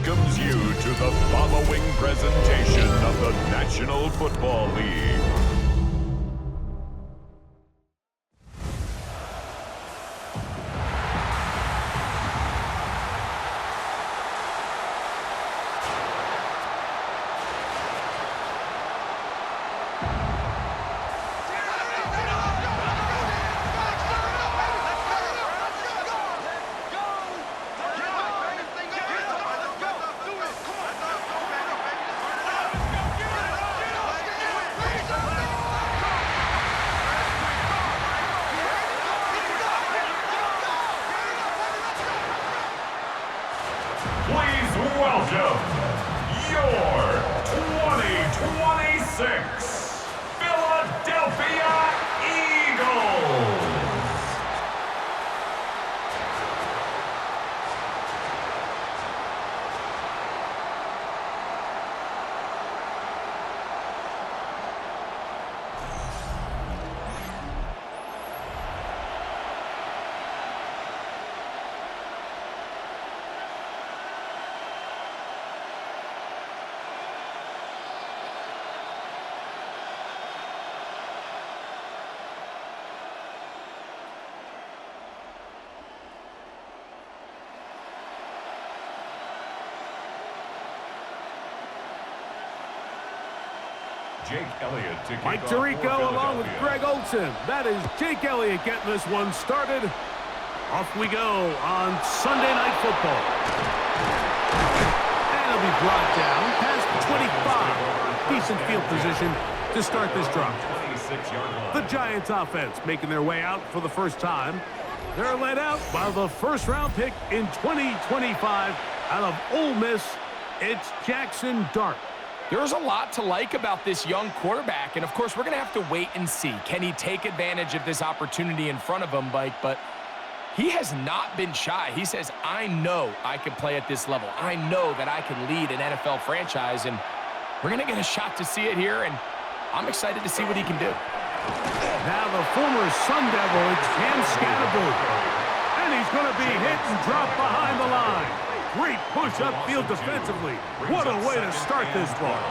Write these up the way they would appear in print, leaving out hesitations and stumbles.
welcomes you to the following presentation of the National Football League. Please welcome your 2026 Philadelphia Eagles. Jake Elliott to kick Mike off Tirico for along with Greg Olson. That is Jake Elliott getting this one started. Off we go on Sunday Night Football. And it'll be brought down past the 25. Decent field position to start this drive. The Giants offense making their way out for the first time. They're led out by the first-round pick in 2025 out of Ole Miss. It's Jackson Dart. There's a lot to like about this young quarterback, and of course, we're going to have to wait and see. Can he take advantage of this opportunity in front of him, Mike? But he has not been shy. He says, I know I can play at this level. I know that I can lead an NFL franchise, and we're going to get a shot to see it here, and I'm excited to see what he can do. Now the former Sun Devil, it's Cam Scattergood. And he's going to be hit and dropped behind the line. Great push upfield defensively. What a way to start this ball.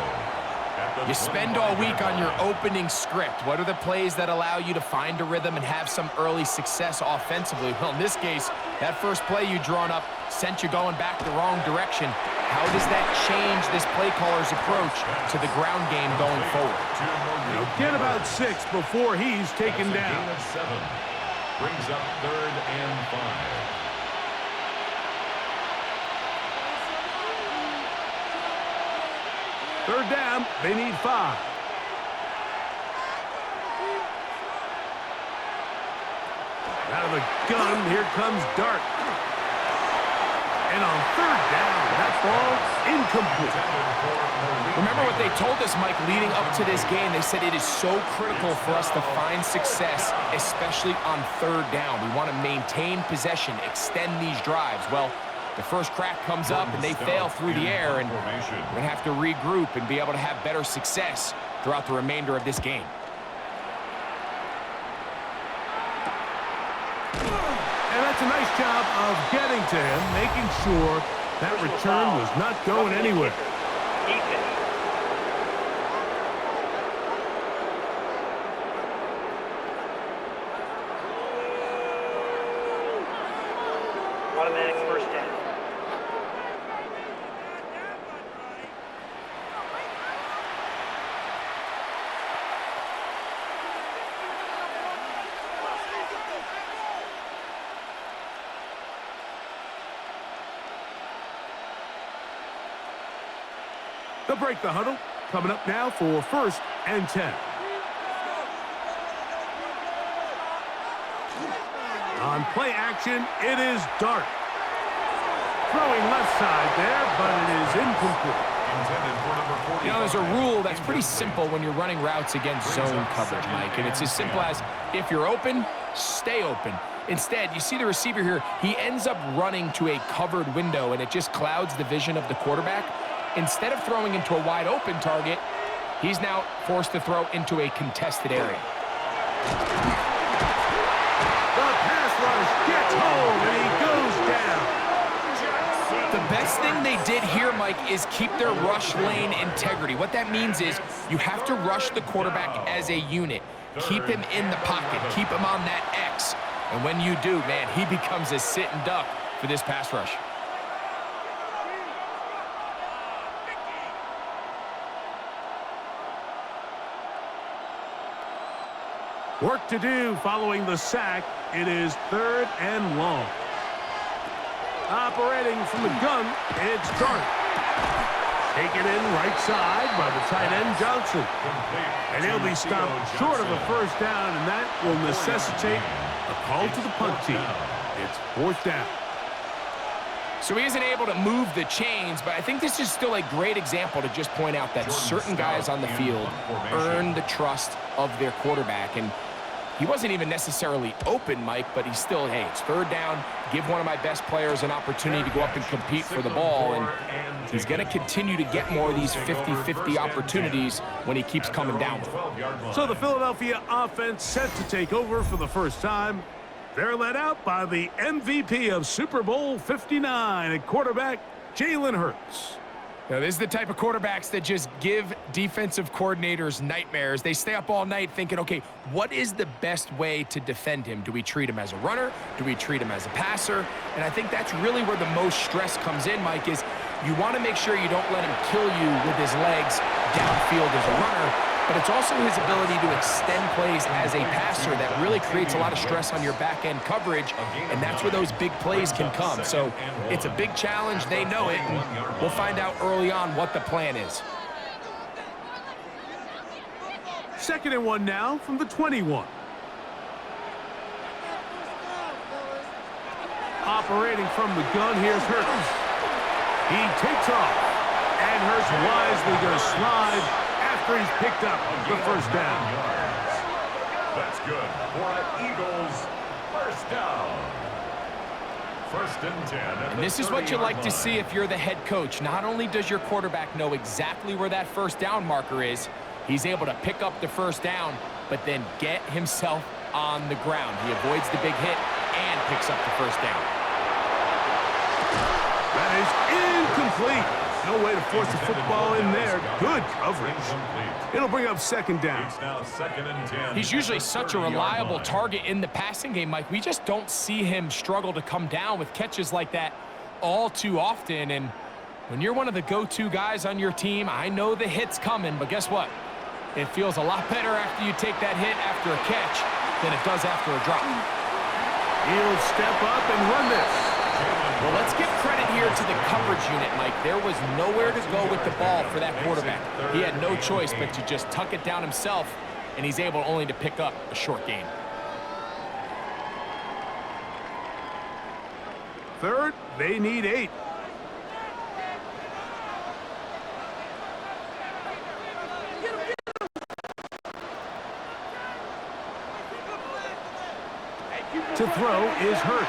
You spend all week on your opening script. What are the plays that allow you to find a rhythm and have some early success offensively? Well, in this case, that first play you drawn up sent you going back the wrong direction. How does that change this play caller's approach to the ground game going forward? Get about 6 before he's taken down. Brings up 3rd and 5. Third down, they need 5. Out of the gun, here comes Dart. And on 3rd down, that ball's incomplete. Remember what they told us, Mike, leading up to this game. They said it is so critical for us to find success, especially on 3rd down. We want to maintain possession, extend these drives. Well, the first crack comes up and they fail through the air, and we're going to have to regroup and be able to have better success throughout the remainder of this game. And that's a nice job of getting to him, making sure that return was not going anywhere. Automatic first down. They'll break the huddle. Coming up now for 1st and 10. On play action, it is Dart. Throwing left side there, but it is incomplete. You know, there's a rule that's pretty simple when you're running routes against zone coverage, Mike, and it's as simple as if you're open, stay open. Instead, you see the receiver here, he ends up running to a covered window, and it just clouds the vision of the quarterback. Instead of throwing into a wide open target, he's now forced to throw into a contested area. The pass rush gets home, and he goes down. The best biggest thing they did here, Mike, is keep their rush lane integrity. What that means is you have to rush the quarterback as a unit. Keep him in the pocket. Keep him on that X. And when you do, man, he becomes a sitting duck for this pass rush. Work to do following the sack. It is 3rd and long. Operating from the gun, it's Dart. Taken in right side by the tight end, Johnson. And he'll be stopped short of a first down, and that will necessitate a call to the punt team. It's 4th down. So he isn't able to move the chains, but I think this is still a great example to just point out that certain guys on the field earn the trust of their quarterback. And he wasn't even necessarily open, Mike, but he's still, hey, it's 3rd down. Give one of my best players an opportunity to go up and compete for the ball. And he's going to continue to get more of these 50-50 opportunities when he keeps coming down. So the Philadelphia offense set to take over for the first time. They're led out by the MVP of Super Bowl 59 at quarterback, Jalen Hurts. Now, this is the type of quarterbacks that just give defensive coordinators nightmares. They stay up all night thinking, okay, what is the best way to defend him? Do we treat him as a runner? Do we treat him as a passer? And I think that's really where the most stress comes in, Mike, is you want to make sure you don't let him kill you with his legs downfield as a runner. But it's also his ability to extend plays as a passer that really creates a lot of stress on your back-end coverage, and that's where those big plays can come. So it's a big challenge. They know it, and we'll find out early on what the plan is. 2nd and 1 now from the 21. Operating from the gun, here's Hurts. He takes off, and Hurts wisely goes slide after he's picked up the first down. That's good for an Eagles first down. 1st and 10. And this is what you like to see if you're the head coach. Not only does your quarterback know exactly where that first down marker is, he's able to pick up the first down, but then get himself on the ground. He avoids the big hit and picks up the first down. That is incomplete. No way to force the football in there. Good coverage. It'll bring up 2nd down. It's now 2nd and 10. He's usually such a reliable target in the passing game, Mike. We just don't see him struggle to come down with catches like that all too often. And when you're one of the go-to guys on your team, I know the hit's coming, but guess what? It feels a lot better after you take that hit after a catch than it does after a drop. He'll step up and run this. Well, let's give credit here to the coverage unit, Mike. There was nowhere to go with the ball for that quarterback. He had no choice but to just tuck it down himself, and he's able only to pick up a short gain. 3rd, they need 8. To throw is Hurts.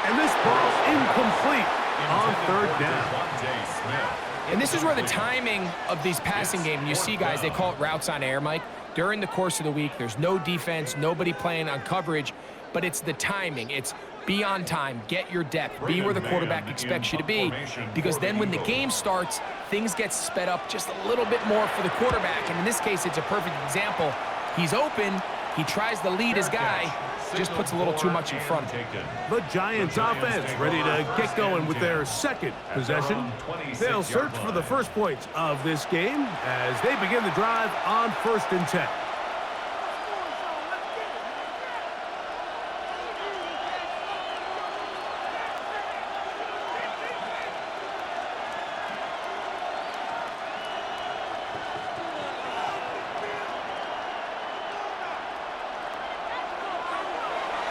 And this ball incomplete on 3rd down. And this is where the timing of these passing games, you see guys, they call it routes on air, Mike. During the course of the week, there's no defense, nobody playing on coverage, but it's the timing. It's be on time, get your depth, be where the quarterback expects you to be, because then when the game starts, things get sped up just a little bit more for the quarterback. And in this case, it's a perfect example. He's open, he tries to lead his guy, just puts a little too much in front of him. The Giants offense ready to get going with their 2nd possession. They'll search for the first points of this game as they begin the drive on 1st and 10.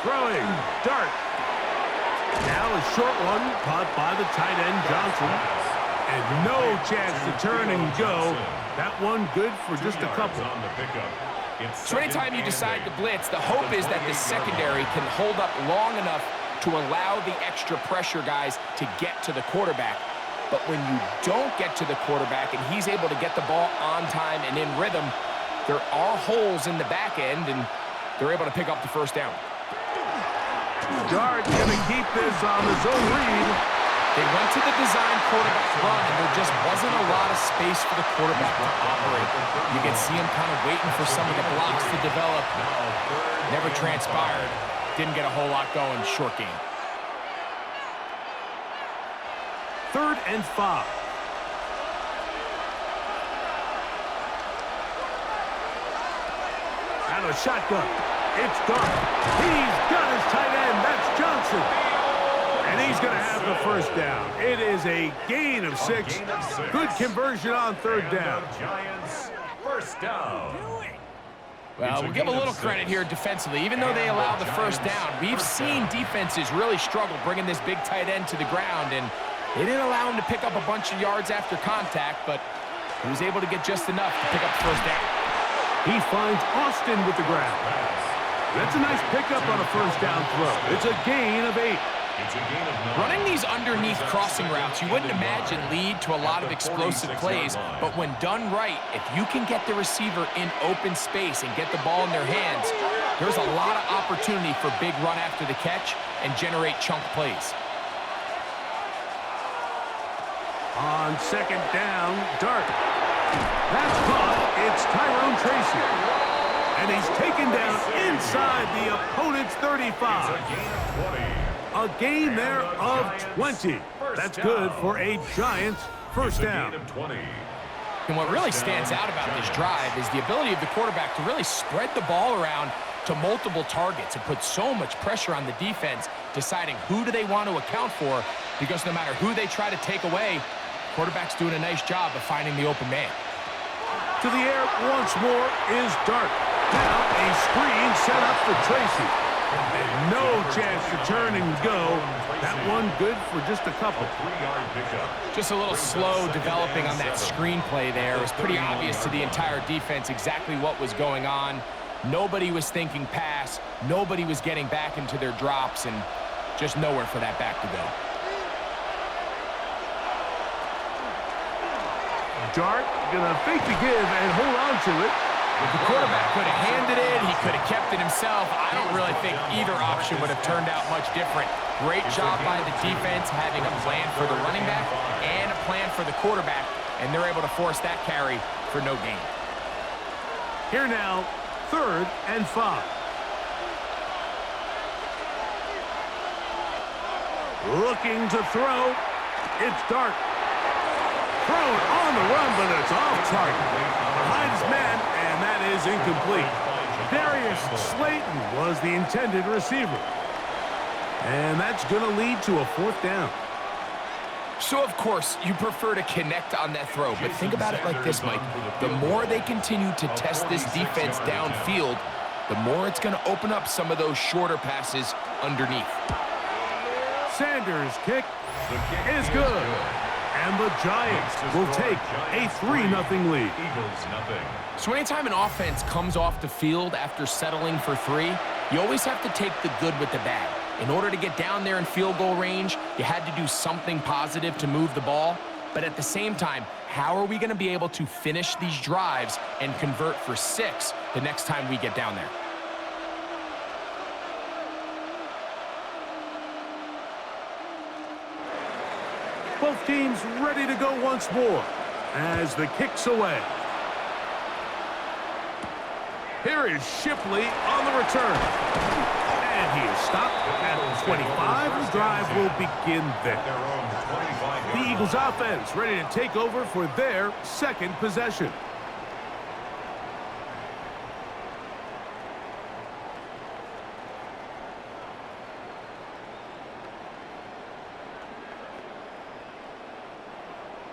Throwing, Dart. Now a short one caught by the tight end, Johnson. And no chance to turn and go. That one good for just a couple. So anytime you decide to blitz, the hope is that the secondary can hold up long enough to allow the extra pressure guys to get to the quarterback. But when you don't get to the quarterback and he's able to get the ball on time and in rhythm, there are holes in the back end, and they're able to pick up the first down. Dart going to keep this on the zone read. They went to the design quarterback run, and there just wasn't a lot of space for the quarterback to operate. You can see him kind of waiting for some of the blocks to develop. Never transpired. Didn't get a whole lot going. Short game. 3rd and 5. Out of shotgun. It's Dark. He's got his tight end. That's Johnson. And he's going to have the first down. It is a gain of 6. Good conversion on 3rd down. Giants, first down. Well, we'll give a little credit here defensively. Even though they allowed the first down, we've seen defenses really struggle bringing this big tight end to the ground, and they didn't allow him to pick up a bunch of yards after contact, but he was able to get just enough to pick up the first down. He finds Austin with the ground. That's a nice pickup on a first down throw. It's a gain of 8. Running these underneath crossing routes, you wouldn't imagine lead to a lot of explosive plays, but when done right, if you can get the receiver in open space and get the ball in their hands, there's a lot of opportunity for big run after the catch and generate chunk plays. On 2nd down, Dart. That's caught. It's Tyrone Tracy. And he's taken down inside the opponent's 35. A gain there of 20. That's good for a Giants first down. And what really stands out about this drive is the ability of the quarterback to really spread the ball around to multiple targets and put so much pressure on the defense, deciding who do they want to account for, because no matter who they try to take away, quarterback's doing a nice job of finding the open man. To the air once more is Dart. Now a screen set up for Tracy. And no chance to turn and go. That one good for just a couple. Just a little slow developing on that screenplay there. It was pretty obvious to the entire defense exactly what was going on. Nobody was thinking pass. Nobody was getting back into their drops, and just nowhere for that back to go. Dart gonna fake the give and hold on to it. The quarterback could have handed it. He could have kept it himself. I don't really think either option would have turned out much different. Great job by the defense having a plan for the running back and a plan for the quarterback, and they're able to force that carry for no gain. Here now, 3rd and 5. Looking to throw. It's Dart. Thrown on the run, but it's off target. Behind his man, and that is incomplete. Darius Slayton was the intended receiver. And that's going to lead to a 4th down. So, of course, you prefer to connect on that throw, but think about it like this, Mike. The more they continue to test this defense downfield, the more it's going to open up some of those shorter passes underneath. Sanders' kick is good. And the Giants will take a 3-0 lead. So anytime an offense comes off the field after settling for 3, you always have to take the good with the bad. In order to get down there in field goal range, you had to do something positive to move the ball. But at the same time, how are we going to be able to finish these drives and convert for 6 the next time we get down there? Both teams ready to go once more as the kick's away. Here is Shipley on the return. And he is stopped at 25. The drive will begin there. The Eagles offense ready to take over for their 2nd possession.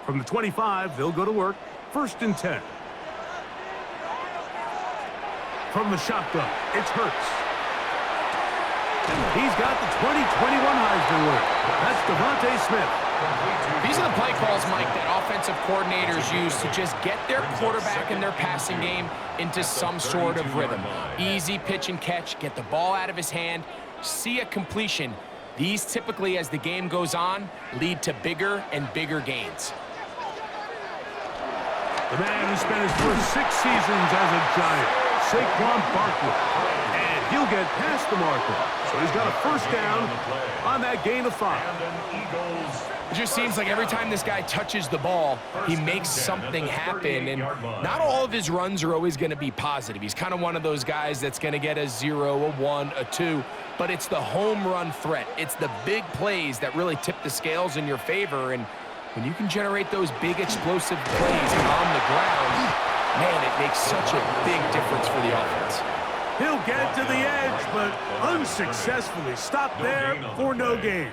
From the 25, they'll go to work. 1st and 10. From the shotgun, it's Hurts. He's got the 2021 Heisman winner. That's Devontae Smith. These are the play calls, Mike, that offensive coordinators use to just get their quarterback and their passing game into some sort of rhythm. Easy pitch and catch, get the ball out of his hand, see a completion. These typically, as the game goes on, lead to bigger and bigger gains. The man who spent his first 6 seasons as a Giant, Saquon Barkley. And he'll get past the marker. So he's got a first down on that gain of 5. It just seems like every time this guy touches the ball, he makes something happen, and not all of his runs are always going to be positive. He's kind of one of those guys that's going to get a 0, a 1, a 2, but it's the home run threat. It's the big plays that really tip the scales in your favor, and when you can generate those big explosive plays on the ground, man, it makes such a big difference for the offense. He'll get to the edge, but unsuccessfully stopped there for no gain.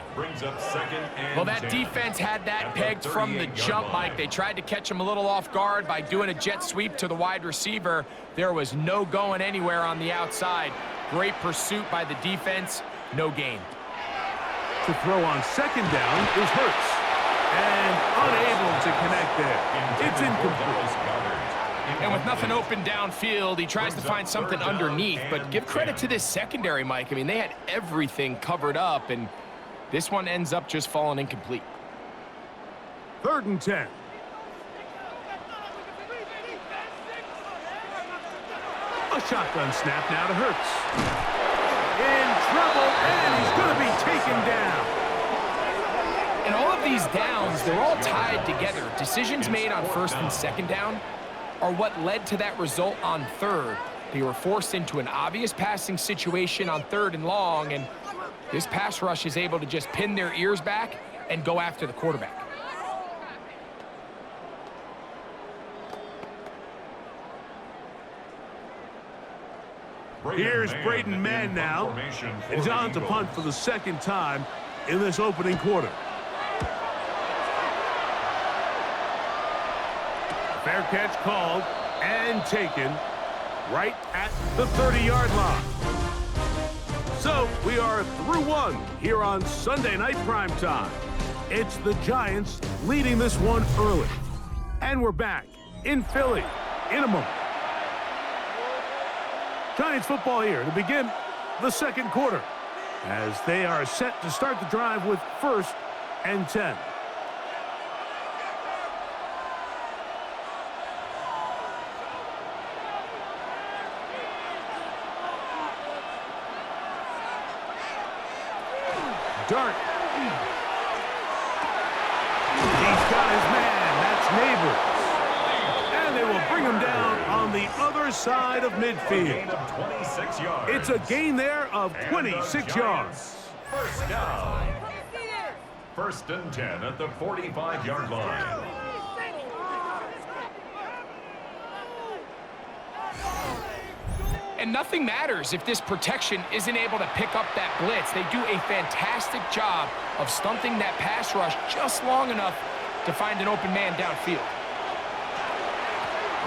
Well, that defense had that pegged from the jump, Mike. They tried to catch him a little off guard by doing a jet sweep to the wide receiver. There was no going anywhere on the outside. Great pursuit by the defense, no gain. To throw on second down is Hurts, and unable to connect there. It's incomplete. And with nothing open downfield, he tries to find something underneath. But give credit to this secondary, Mike. I mean, they had everything covered up, and this one ends up just falling incomplete. 3rd and 10. A shotgun snap now to Hurts. In trouble, and he's going to be taken down. And all of these downs, they're all tied together. Decisions made on 1st and 2nd down are what led to that result on 3rd. They were forced into an obvious passing situation on 3rd and long, and this pass rush is able to just pin their ears back and go after the quarterback. Here's Braden Mann now. He's on to punt for the 2nd time in this opening quarter. Fair catch called and taken right at the 30-yard line. So we are through 1 here on Sunday Night Primetime. It's the Giants leading this one early. And we're back in Philly in a moment. Giants football here to begin the 2nd quarter as they are set to start the drive with 1st and 10. Dart. He's got his man. That's Neighbors. And they will bring him down on the other side of midfield. It's a gain there of 26 yards. First down. 1st and 10 at the 45-yard line. And nothing matters if this protection isn't able to pick up that blitz. They do a fantastic job of stunting that pass rush just long enough to find an open man downfield.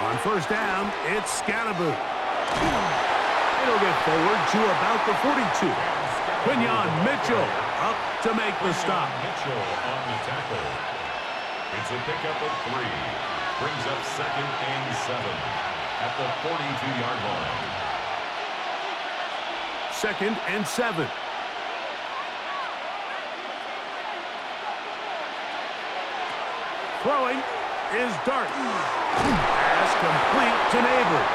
On 1st down, it's Scalaboo. It'll get forward to about the 42. Quinyon Mitchell up to make the stop. Mitchell on the tackle. It's a pickup of 3. Brings up 2nd and 7 at the 42-yard line. 2nd and 7. Throwing is Dart. Pass complete to Neighbors.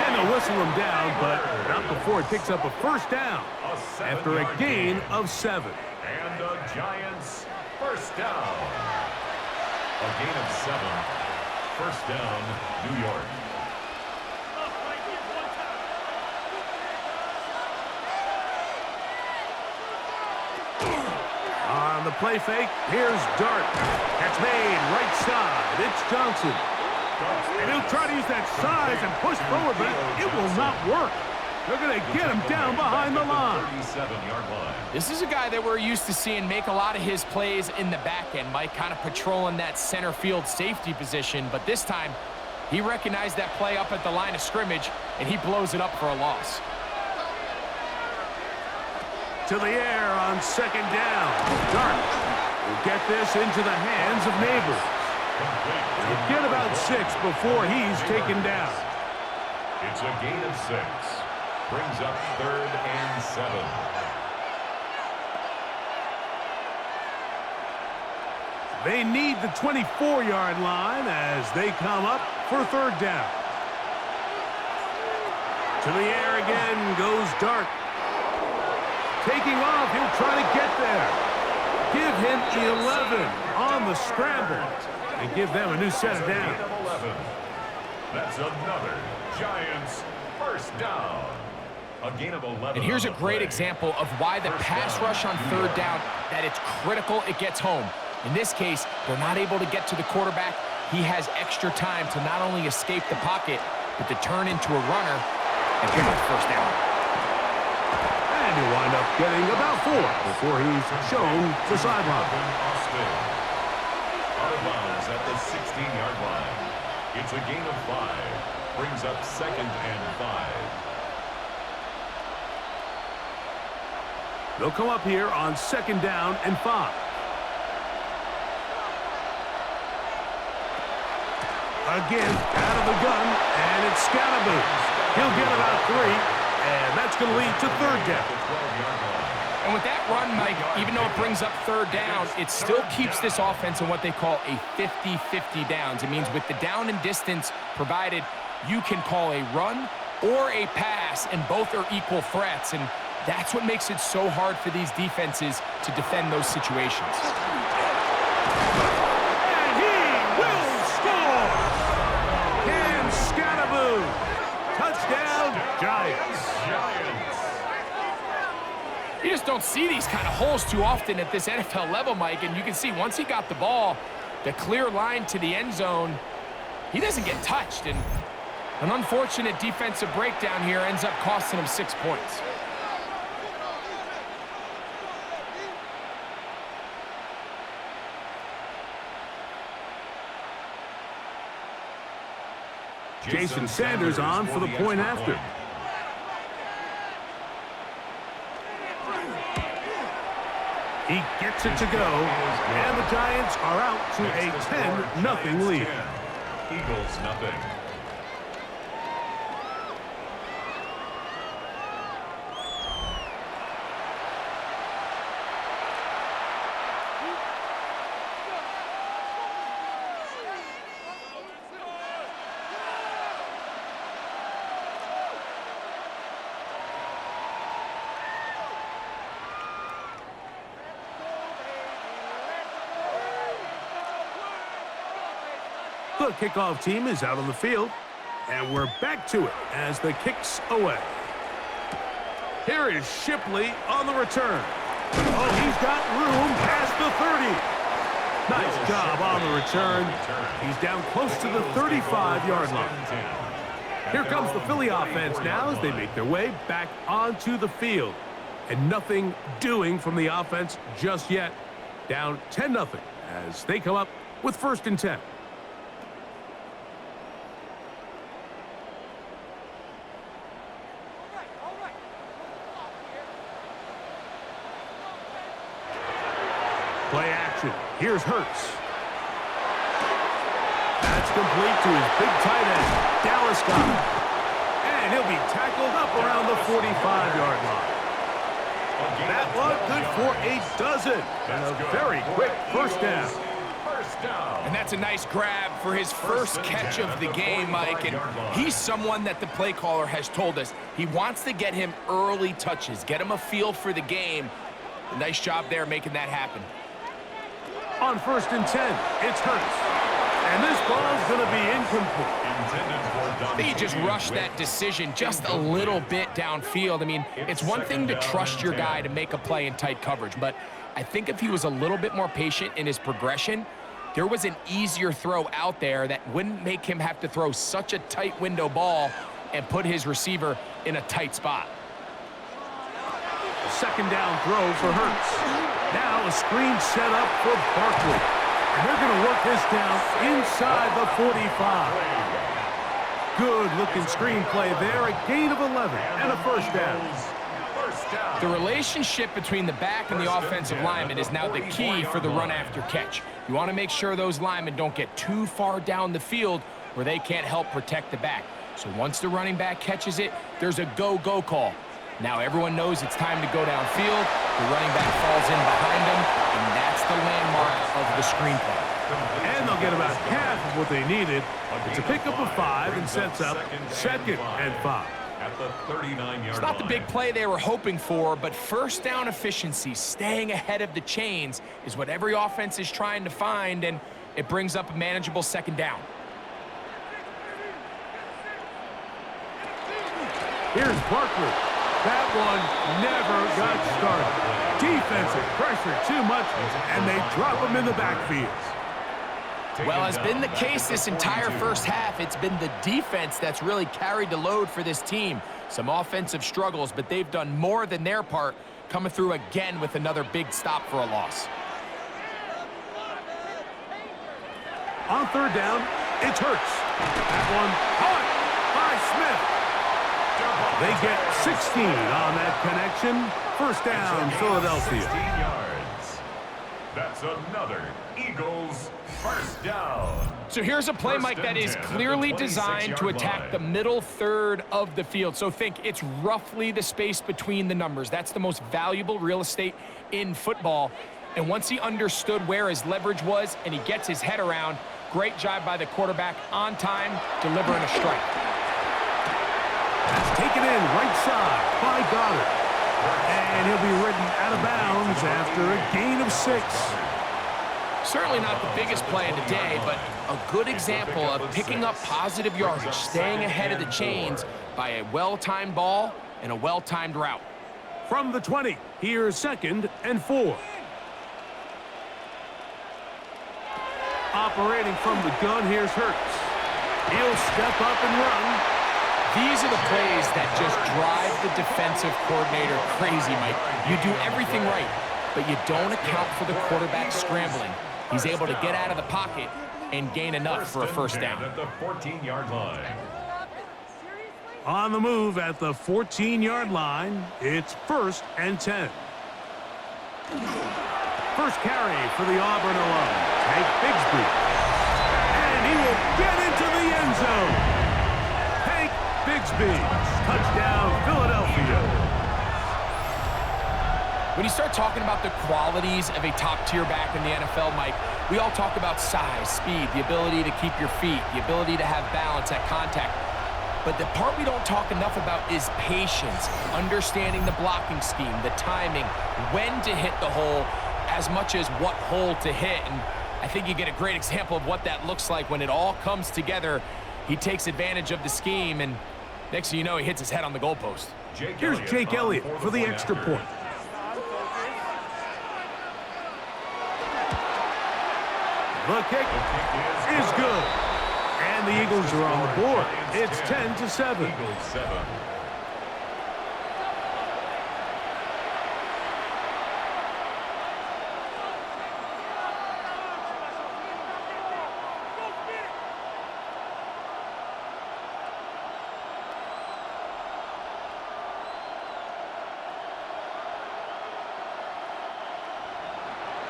And they'll whistle him down, but not before it picks up a 1st down after a gain of 7. And the Giants 1st down. A gain of 7. 1st down, New York. On the play fake, here's Dart. That's made right side. It's Johnson. And he'll try to use that size and push forward, but it will not work. They're going to get him down behind the line. 37-yard line. This is a guy that we're used to seeing make a lot of his plays in the back end, Mike, kind of patrolling that center field safety position. But this time, he recognized that play up at the line of scrimmage, and he blows it up for a loss. To the air on 2nd down. Dart will get this into the hands of Neighbors. He'll get about 6 before he's taken down. It's a gain of 6. Brings up 3rd and 7. They need the 24-yard line as they come up for 3rd down. To the air again goes Dart. taking off. He'll try to get there. Give him 11 on the scramble and give them a new set of downs. 11. That's another Giants first down. A gain of 11. And here's a great example of why the pass rush on third down, that it's critical it gets home. In this case, they're not able to get to the quarterback. He has extra time to not only escape the pocket, but to turn into a runner and pick up first down. And he'll wind up getting about 4 before he's shown the sideline. Out of bounds at the 16-yard line. It's a gain of 5. Brings up 2nd and 5. They'll come up here on 2nd down and 5. Again, out of the gun, and it's Scatterboo. He'll get about 3, and that's going to lead to 3rd down. And with that run, Mike, even though it brings up 3rd down, it still keeps this offense in what they call a 50-50 downs. It means with the down and distance provided, you can call a run or a pass, and both are equal threats. And that's what makes it so hard for these defenses to defend those situations. And he will score! Cam Scatterboo! Touchdown, Giants! You just don't see these kind of holes too often at this NFL level, Mike. And you can see once he got the ball, the clear line to the end zone, he doesn't get touched. And an unfortunate defensive breakdown here ends up costing him 6 points. Jason Sanders on for the point after. He gets it to go, and the Giants are out to a 10-0 lead. Eagles nothing. The kickoff team is out on the field, and we're back to it as the kick's away. Here is Shipley on the return. Oh, he's got room past the 30. Nice job on the return. He's down close to the 35-yard line. Here comes the Philly offense now as they make their way back onto the field. And nothing doing from the offense just yet. Down 10-0 as they come up with 1st and 10. Play action. Here's Hurts. That's complete to his big tight end, Dallas Goedert. And he'll be tackled up around the 45-yard line. That one good for a dozen. And a very quick first down. And that's a nice grab for his first catch of the game, Mike. And he's someone that the play caller has told us he wants to get him early touches, get him a feel for the game. A nice job there making that happen. On 1st and 10, it's Hurts. And this ball's going to be incomplete. I think he just rushed that decision just a little bit downfield. I mean, it's one thing to trust your guy to make a play in tight coverage, but I think if he was a little bit more patient in his progression, there was an easier throw out there that wouldn't make him have to throw such a tight window ball and put his receiver in a tight spot. 2nd down throw for Hurts. Now a screen set up for Barkley. And they're going to work this down inside the 45. Good-looking screen play there. A gain of 11 and a first down. The relationship between the back and the offensive lineman is now the key for the run after catch. You want to make sure those linemen don't get too far down the field where they can't help protect the back. So once the running back catches it, there's a go-go call. Now everyone knows it's time to go downfield. The running back falls in behind him, and that's the landmark of the screen play. And they'll get about half of what they needed. It's a pickup of 5 and sets up 2nd and 5. at the 39-yard line. It's not the big play they were hoping for, but first down efficiency, staying ahead of the chains, is what every offense is trying to find, and it brings up a manageable second down. Here's Barkley. That one never got started. Defensive pressure too much, and they drop him in the backfield. Well, has been the case this entire first half. It's been the defense that's really carried the load for this team. Some offensive struggles, but they've done more than their part, coming through again with another big stop for a loss. On third down, it's Hurts. That one caught by Smith. They get 16 on that connection. First down, Philadelphia. 16 yards. That's another Eagles first down. So here's a play, Mike, that is clearly designed to attack the middle third of the field. So think it's roughly the space between the numbers. That's the most valuable real estate in football. And once he understood where his leverage was and he gets his head around, great job by the quarterback on time, delivering a strike. That's taken in right side by Goddard. And he'll be ridden out of bounds after a gain of 6. Certainly not the biggest play of the day, but a good example of picking up positive yardage, staying ahead of the chains by a well-timed ball and a well-timed route. From the 20, here's 2nd and 4. Operating from the gun, here's Hurts. He'll step up and run. These are the plays that just drive the defensive coordinator crazy, Mike. You do everything right, but you don't account for the quarterback scrambling. He's able to get out of the pocket and gain enough for a first down. At the 14-yard line. On the move at the 14-yard line, it's 1st and 10. First carry for the Auburn alum, Hank Bigsby. And he will get into the end zone. Hank Bigsby, touchdown Philadelphia. When you start talking about the qualities of a top-tier back in the NFL, Mike, we all talk about size, speed, the ability to keep your feet, the ability to have balance at contact. But the part we don't talk enough about is patience, understanding the blocking scheme, the timing, when to hit the hole, as much as what hole to hit. And I think you get a great example of what that looks like when it all comes together. He takes advantage of the scheme, and next thing you know, he hits his head on the goalpost. Here's Jake Elliott for the extra point. The kick is good. And the Eagles are on the board. It's 10-7. Eagles 7.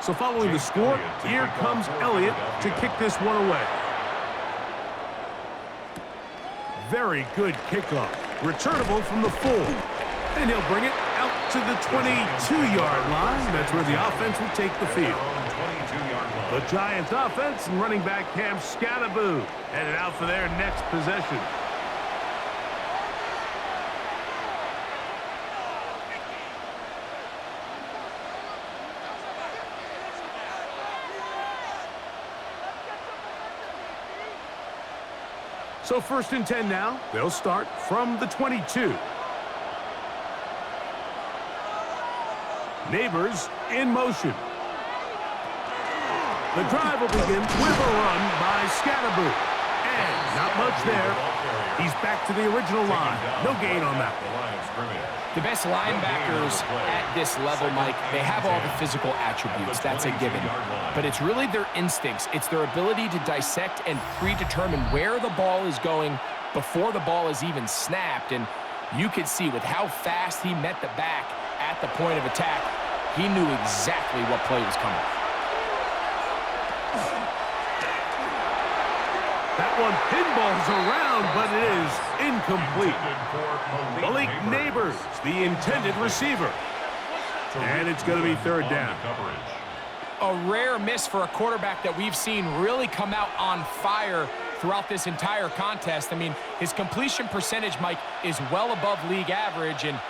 So following the score, here comes Elliott to kick this one away. Very good kickoff. Returnable from the 4. And he'll bring it out to the 22-yard line. That's where the offense will take the field. The Giants offense and running back Cam Scattaboo headed out for their next possession. So 1st and 10 now. They'll start from the 22. Neighbors in motion. The drive will begin with a run by Scattaboo. And not much there. He's back to the original line. No gain on that. The best linebackers at this level, Mike, they have all the physical attributes. That's a given. But it's really their instincts. It's their ability to dissect and predetermine where the ball is going before the ball is even snapped. And you could see with how fast he met the back at the point of attack, he knew exactly what play was coming. That one pinballs around, but it is incomplete. Malik Neighbors, the intended receiver. And it's going to be 3rd down. A rare miss for a quarterback that we've seen really come out on fire throughout this entire contest. I mean, his completion percentage, Mike, is well above league average, and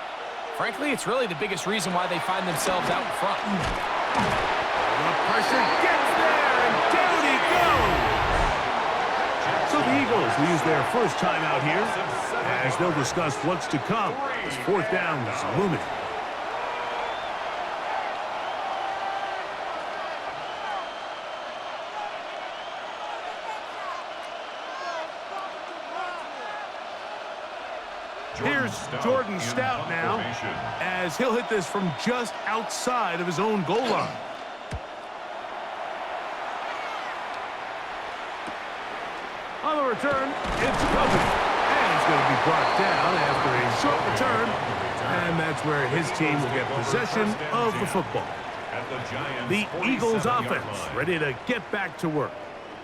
frankly, it's really the biggest reason why they find themselves out in front. The pressure gets there, and down he goes. So the Eagles will use their first timeout here, as they'll discuss what's to come. As fourth down is looming. Here's Jordan Stout now, as he'll hit this from just outside of his own goal line. On the return, it's covered. And it's going to be brought down after a short return. And that's where his team will get possession of the football. The Eagles offense ready to get back to work.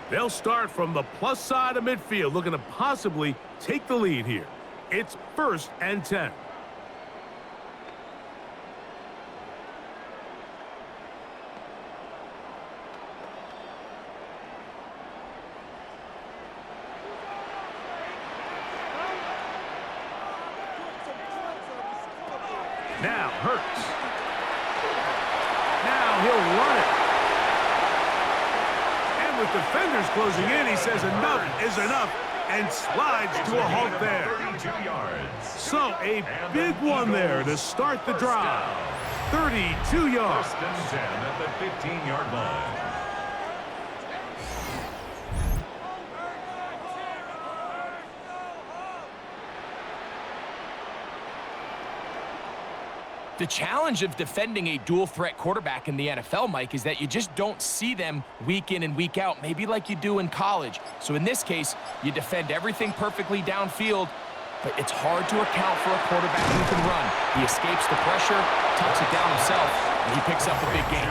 They'll start from the plus side of midfield, looking to possibly take the lead here. It's 1st and 10. Now Hurts. Now he'll run it. And with defenders closing in, he says enough is enough and slides to a halt there. So a big one there to start the drive. 32 yards. 1st and 10 at the 15-yard line. The challenge of defending a dual-threat quarterback in the NFL, Mike, is that you just don't see them week in and week out, maybe like you do in college. So in this case, you defend everything perfectly downfield, but it's hard to account for a quarterback who can run. He escapes the pressure, tucks it down himself, and he picks up a big gain.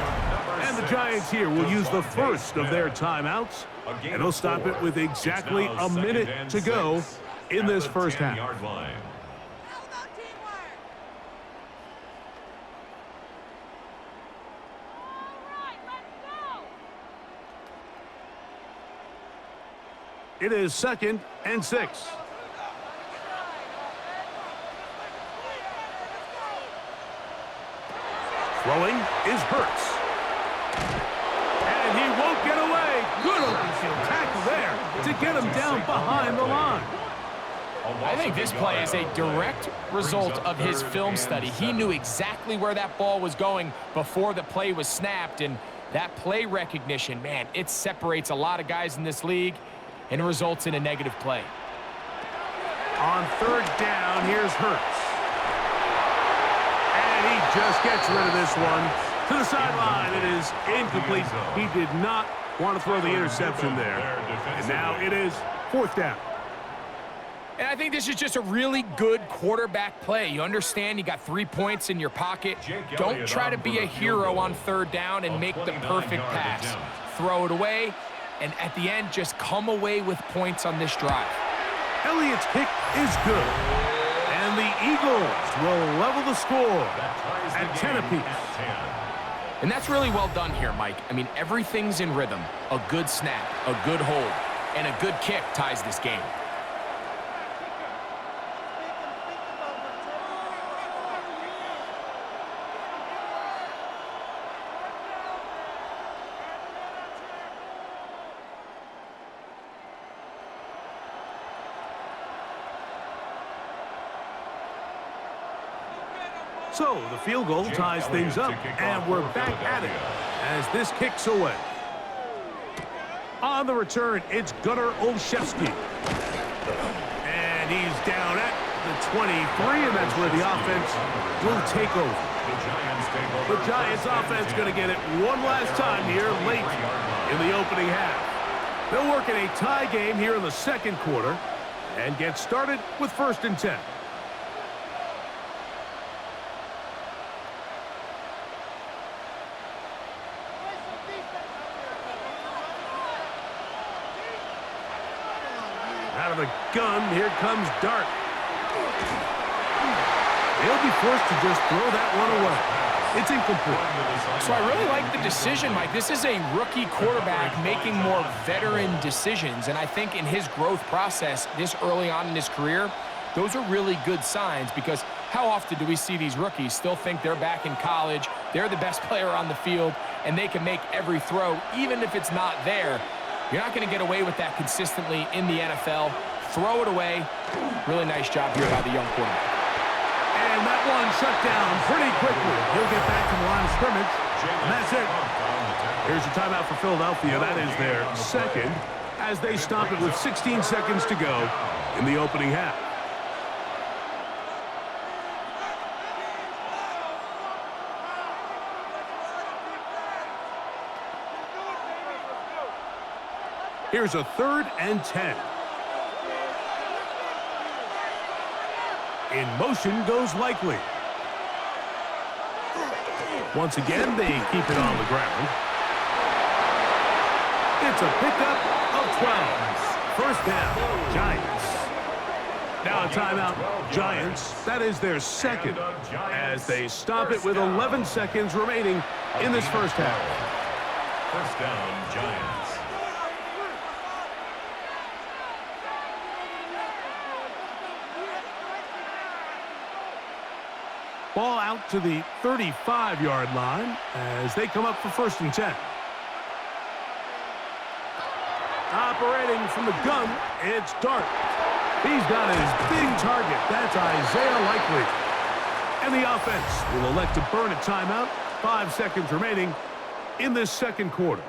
And the Giants here will use the first of their timeouts, and they'll stop it with exactly a minute to go in this first half. It is 2nd and 6. Throwing is Hurts. And he won't get away. Good open field tackle there to get him down behind the line. I think this play is a direct result of his film study. He knew exactly where that ball was going before the play was snapped, and that play recognition, man, it separates a lot of guys in this league and results in a negative play. On 3rd down, here's Hurts. And he just gets rid of this one. To the sideline, it is incomplete. He did not want to throw the interception there. And now it is 4th down. And I think this is just a really good quarterback play. You understand you got 3 points in your pocket. Don't try to be a hero on 3rd down and make the perfect pass. Throw it away. And at the end, just come away with points on this drive. Elliott's kick is good. And the Eagles will level the score at 10 apiece. And that's really well done here, Mike. I mean, everything's in rhythm. A good snap, a good hold, and a good kick ties this game. So the field goal ties things up, and we're back at it as this kicks away. On the return, it's Gunnar Olszewski. And he's down at the 23, and that's where the offense will take over. The Giants offense going to get it one last time here late in the opening half. They'll work in a tie game here in the 2nd quarter and get started with 1st and 10. Out of the gun, here comes Dart. They'll be forced to just throw that one away. It's incomplete. So I really like the decision, Mike. This is a rookie quarterback making more veteran decisions, and I think in his growth process this early on in his career, those are really good signs, because how often do we see these rookies still think they're back in college, they're the best player on the field, and they can make every throw, even if it's not there. You're not going to get away with that consistently in the NFL. Throw it away. Really nice job here by the young quarterback. And that one shut down pretty quickly. He'll get back to the line of scrimmage, and that's it. Here's your timeout for Philadelphia. That is their second, as they stop it with 16 seconds to go in the opening half. Here's a 3rd and 10. In motion goes Likely. Once again, they keep it on the ground. It's a pickup of 12. First down, Giants. Now a timeout, Giants. That is their second, as they stop it with 11 seconds remaining in this first half. First down, Giants. Ball out to the 35-yard line as they come up for 1st and 10. Operating from the gun, it's Dart. He's got his big target. That's Isaiah Likely. And the offense will elect to burn a timeout. 5 seconds remaining in this second quarter.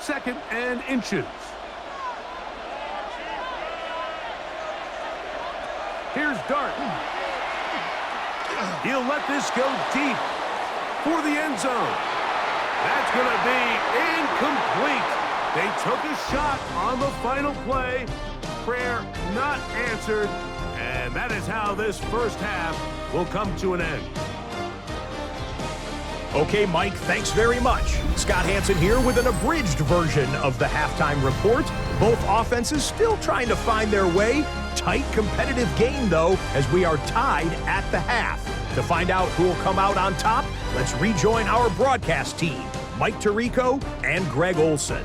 Second and inches. Here's Dart. He'll let this go deep for the end zone. That's going to be incomplete. They took a shot on the final play. Prayer not answered. And that is how this first half will come to an end. Okay, Mike, thanks very much. Scott Hansen here with an abridged version of the halftime report. Both offenses still trying to find their way. Tight, competitive game, though, as we are tied at the half. To find out who will come out on top, let's rejoin our broadcast team, Mike Tirico and Greg Olson.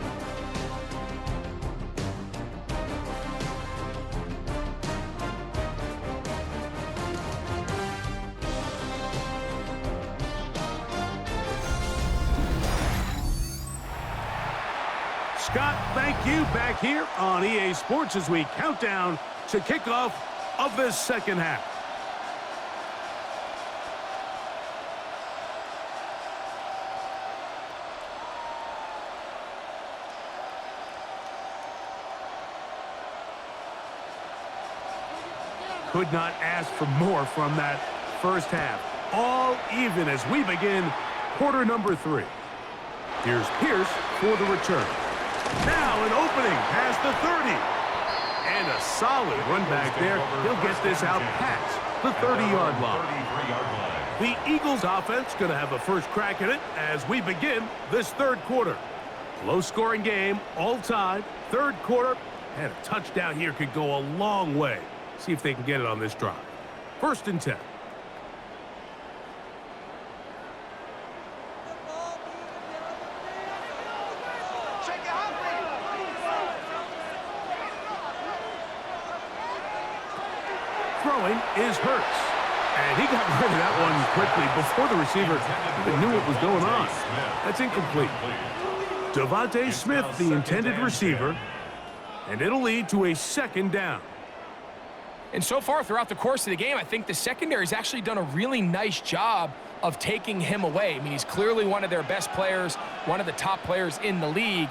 Scott, thank you. Back here on EA Sports as we count down to kickoff of this second half. Could not ask for more from that first half. All even as we begin quarter number 3. Here's Pierce for the return. Now an opening past the 30. And a solid run back there. He'll get this out past the 30-yard line. The Eagles offense going to have a first crack at it as we begin this third quarter. Low-scoring game, all tied. Third quarter, and a touchdown here could go a long way. See if they can get it on this drive. 1st and 10. Throwing is Hurts. And he got rid of that one quickly before the receiver even knew what was going on. That's incomplete. Devontae Smith, the intended receiver, and it'll lead to a 2nd down. And so far throughout the course of the game, I think the secondary's actually done a really nice job of taking him away. I mean, he's clearly one of their best players, one of the top players in the league.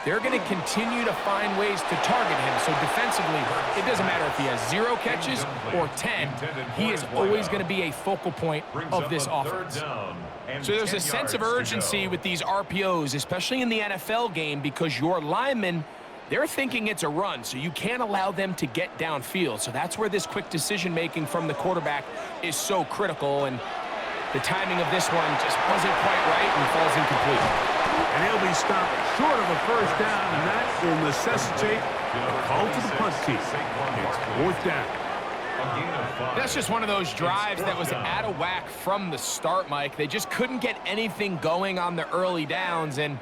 They're going to continue to find ways to target him. So defensively, it doesn't matter if he has 0 catches or 10. He is always going to be a focal point of this offense. So there's a sense of urgency with these RPOs, especially in the NFL game, because your linemen, they're thinking it's a run, so you can't allow them to get downfield. So that's where this quick decision-making from the quarterback is so critical. And The timing of this one just wasn't quite right and falls incomplete. And he'll be stopped short of a first down, and that will necessitate a call to the punt team. It's fourth down. That's just one of those drives that was out of whack from the start, Mike. They just couldn't get anything going on the early downs, and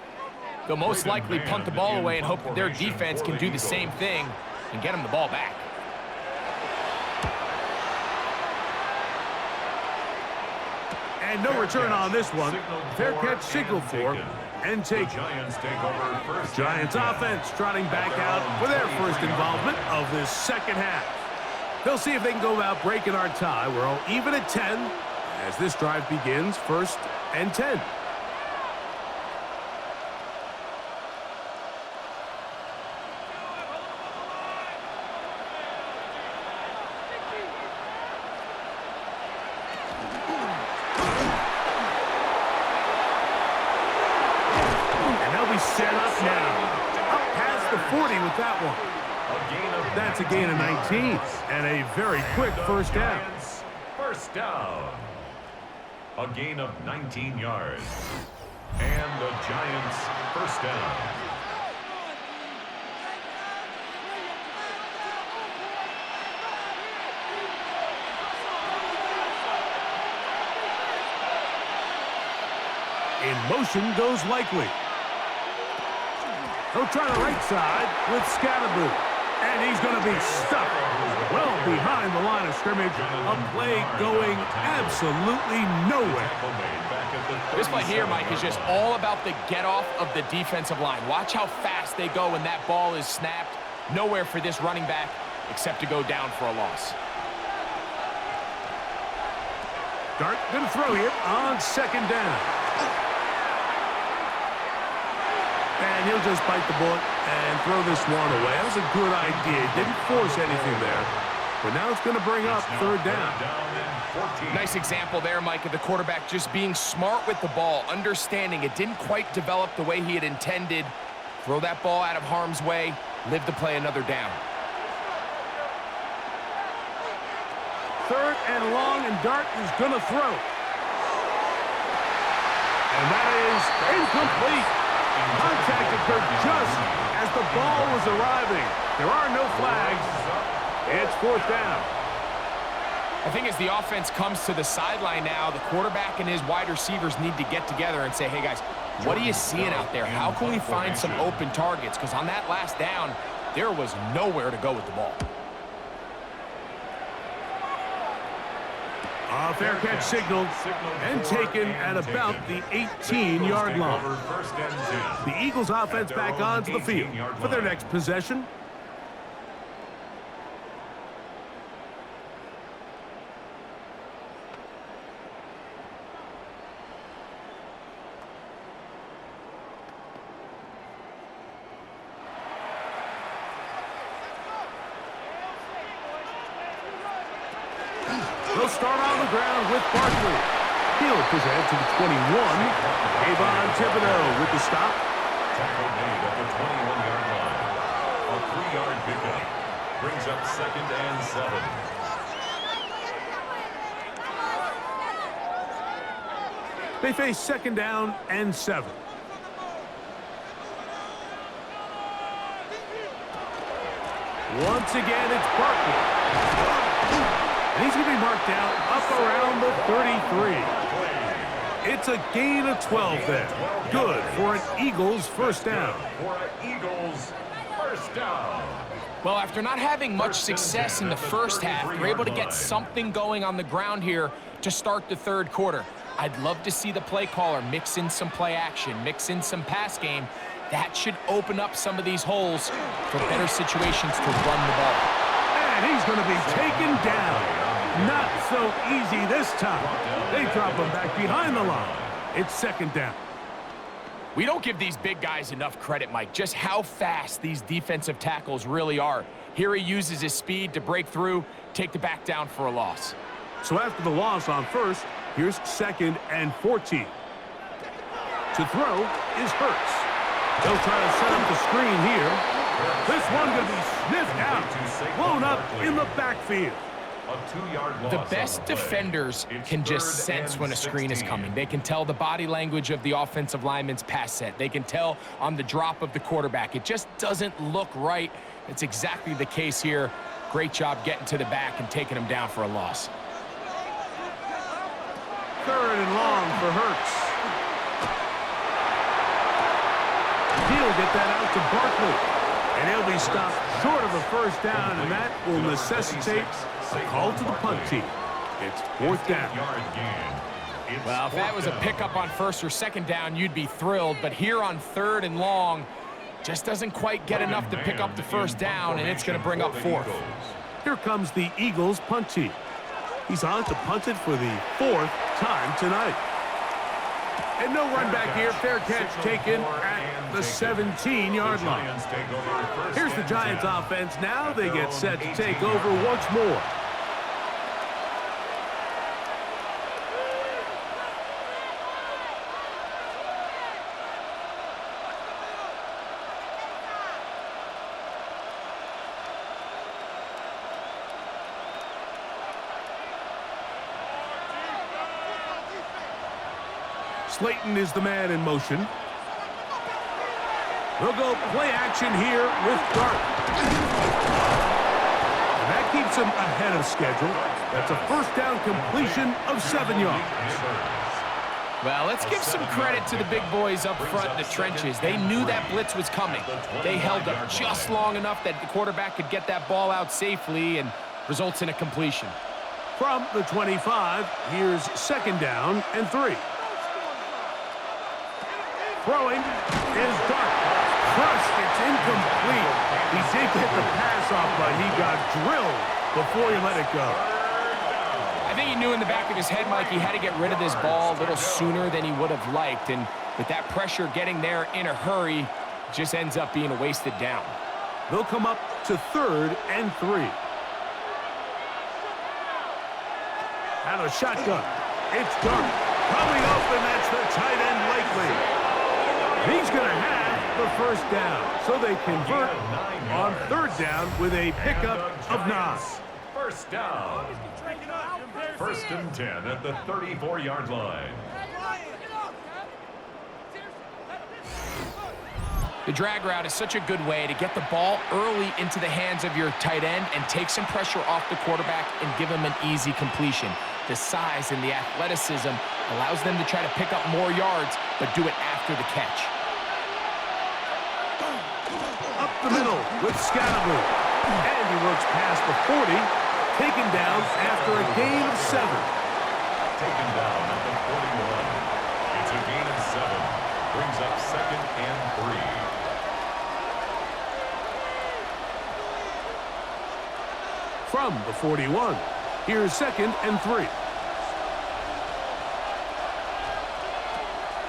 they'll most likely punt the ball away and hope that their defense can do the same thing and get them the ball back. And no return on this one. Fair catch signaled for and taken. Giants offense trotting back out for their first involvement of this second half. They'll see if they can go about breaking our tie. We're all even at 10 as this drive begins, 1st and 10. Set up now. Up past the 40 with that one. That's a gain of 19 and a very quick first down. First down. A gain of 19 yards. And the Giants first down. In motion goes Likely. He'll try the right side with Scatterboo. And he's going to be stuck well behind the line of scrimmage. A play going absolutely nowhere. This play here, Mike, is just all about the get-off of the defensive line. Watch how fast they go when that ball is snapped. Nowhere for this running back except to go down for a loss. Dart going to throw here on second down. And he'll just bite the bullet and throw this one away. That was a good idea. Didn't force anything there. But now it's going to bring up third down. Nice example there, Mike, of the quarterback just being smart with the ball, understanding it didn't quite develop the way he had intended. Throw that ball out of harm's way, live to play another down. Third and long, and Dart is going to throw. And that is incomplete. Contact occurred just as the ball was arriving. There are no flags. It's fourth down. I think as the offense comes to the sideline now, the quarterback and his wide receivers need to get together and say, hey, guys, what are you seeing out there? How can we find some open targets? Because on that last down, there was nowhere to go with the ball. A fair catch signaled and taken at about the 18-yard line. The Eagles offense back onto the field for their next possession. They'll start on the ground with Barkley. He'll present to the 21. Avon Thibodeau with the stop. Tackle made at the 21-yard line. A 3-yard pickup brings up 2nd and 7. They face 2nd down and 7. Once again, it's Barkley. And he's going to be marked out up around the 33. It's a gain of 12 there. Good for an Eagles first down. Well, after not having much success in the first half, they're able to get something going on the ground here to start the third quarter. I'd love to see the play caller mix in some play action, mix in some pass game. That should open up some of these holes for better situations to run the ball. And he's going to be taken down. Not so easy this time. They drop him back behind the line. It's 2nd down. We don't give these big guys enough credit, Mike, just how fast these defensive tackles really are. Here he uses his speed to break through, take the back down for a loss. So after the loss on first, here's 2nd and 14. To throw is Hurts. They'll try to set up the screen here. This one going to be sniffed out, blown up in the backfield. A 2-yard loss. The best defenders can just sense when a screen is coming. They can tell the body language of the offensive lineman's pass set. They can tell on the drop of the quarterback. It just doesn't look right. It's exactly the case here. Great job getting to the back and taking him down for a loss. 3rd and long for Hurts. He'll get that out to Barkley. And he'll be stopped short of a first down, and that will necessitate a call to the punt team. It's 4th down. Well, if that was a pickup on 1st or 2nd down, you'd be thrilled. But here on 3rd and long, just doesn't quite get enough to pick up the first down, and it's going to bring up 4th. Here comes the Eagles punt team. He's on to punt it for the 4th time tonight. And no run back here. Fair catch taken at the 17-yard line. Here's the Giants offense now. They get set to take over once more. Slayton is the man in motion. They'll go play action here with Dart. And that keeps him ahead of schedule. That's a first down completion of 7 yards. Well, let's give some credit to the big boys up front in the trenches. They knew that blitz was coming. They held up just long enough that the quarterback could get that ball out safely and results in a completion. From the 25, here's 2nd down and 3. Throwing is Dart. Crushed, it's incomplete. He did get the pass off, but he got drilled before he let it go. I think he knew in the back of his head, Mike, he had to get rid of this ball a little sooner than he would have liked. And with that pressure getting there in a hurry, it just ends up being a wasted down. They'll come up to 3rd and 3. Out of shotgun. It's Dart. Coming open, that's the tight end Likely. He's going to have the first down, so they convert on 3rd down with a pickup of 9. First down. 1st and 10 at the 34-yard line. The drag route is such a good way to get the ball early into the hands of your tight end and take some pressure off the quarterback and give him an easy completion. The size and the athleticism allows them to try to pick up more yards, but do it after the catch. Up the middle with Scatterboot. And he works past the 40, taken down after a gain of 7. Taken down at the 41. It's a gain of 7. Brings up 2nd and 3. From the 41, here's 2nd and 3.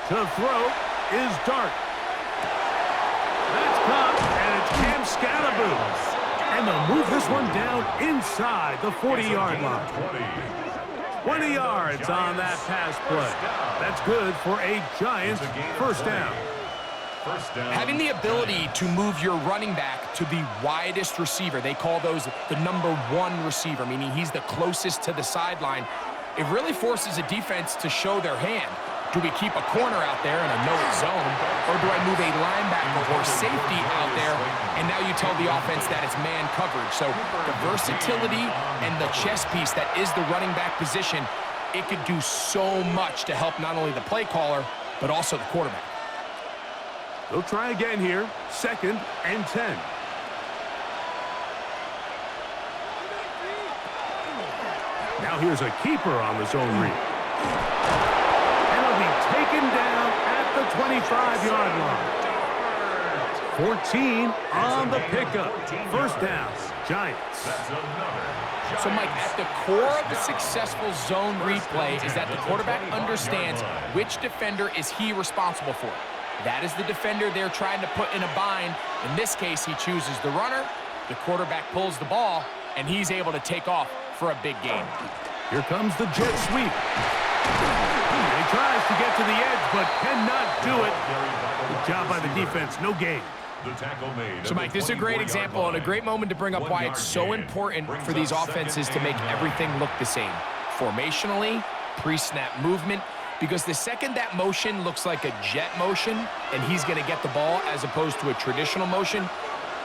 To throw is Dart. That's caught, and it's Cam Scatterboot. And they'll move this one down inside the 40-yard line. 20 yards on that pass play. That's good for a Giants first down. Having the ability to move your running back to the widest receiver, they call those the number 1 receiver, meaning he's the closest to the sideline. It really forces a defense to show their hand. Do we keep a corner out there in a no zone, or do I move a linebacker or safety out there, and now you tell the offense that it's man coverage? So the versatility and the chess piece that is the running back position, it could do so much to help not only the play caller, but also the quarterback. They'll try again here, 2nd and 10. Now here's a keeper on the zone read. Taken down at the 25-yard line. 14 on the pickup. First down, Giants. So, Mike, at the core of the successful zone replay is that the quarterback understands which defender is he responsible for. That is the defender they're trying to put in a bind. In this case, he chooses the runner. The quarterback pulls the ball, and he's able to take off for a big gain. Here comes the jet sweep. And he tries to get to the edge, but cannot do it. Good job by the defense. No gain. The tackle made. So, Mike, this is a great example and a great moment to bring up why it's so important for these offenses to make everything look the same. Formationally, pre-snap movement, because the second that motion looks like a jet motion and he's going to get the ball as opposed to a traditional motion,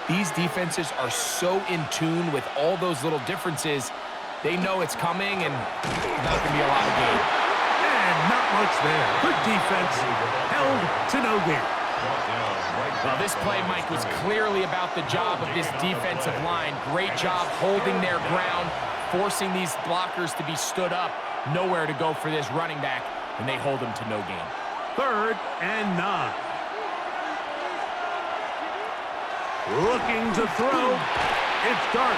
these defenses are so in tune with all those little differences. They know it's coming and not going to be a lot of gain. And not much there. Good defense. Held to no gain. Well, this play, Mike, was clearly about the job of this defensive line. Great job holding their ground, forcing these blockers to be stood up. Nowhere to go for this running back, and they hold him to no gain. 3rd and 9. Looking to throw. It's Dart.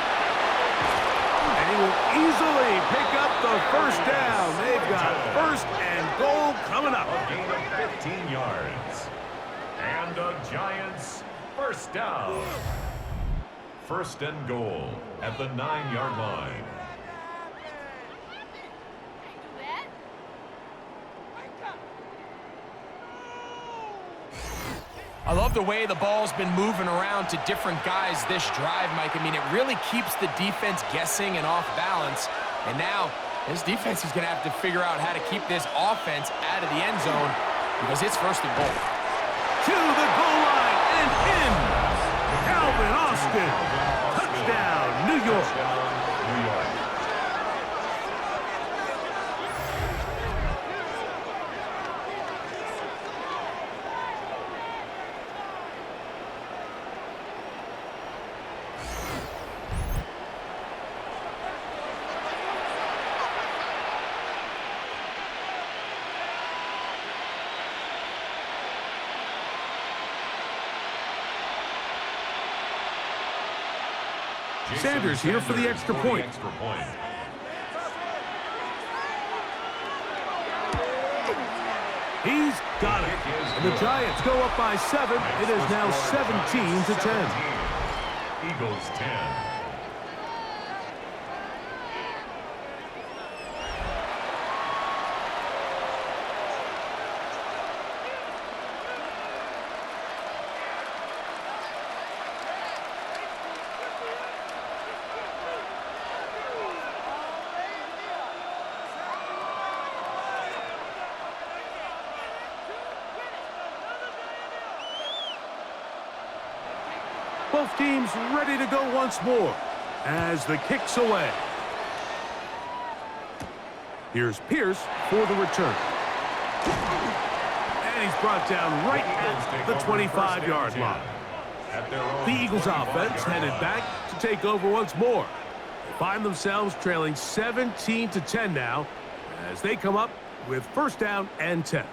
And he will easily pick up the first down. They've got 1st and goal coming up. A gain of 15 yards. And the Giants, 1st down. 1st and goal at the 9-yard line. I love the way the ball's been moving around to different guys this drive, Mike. I mean, it really keeps the defense guessing and off balance. And now, this defense is going to have to figure out how to keep this offense out of the end zone because it's 1st and goal. To the goal line and in. Calvin Austin. Touchdown, New York. New York. Sanders here for the extra point. He's got it. And the Giants go up by 7. It is now 17-10. Eagles 10. Both teams ready to go once more as the kick's away. Here's Pierce for the return. And he's brought down right at the 25-yard line. The Eagles offense headed back to take over once more. They find themselves trailing 17-10 now as they come up with 1st down and 10.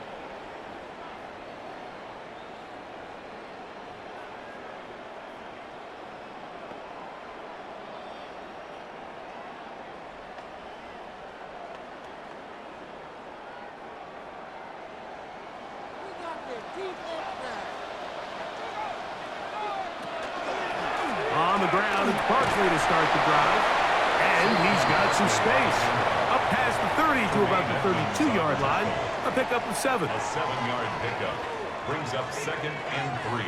On the ground, it's Barkley to start the drive. And he's got some space. Up past the 30 to about the 32-yard line. A pickup of 7. A 7-yard pickup brings up 2nd and 3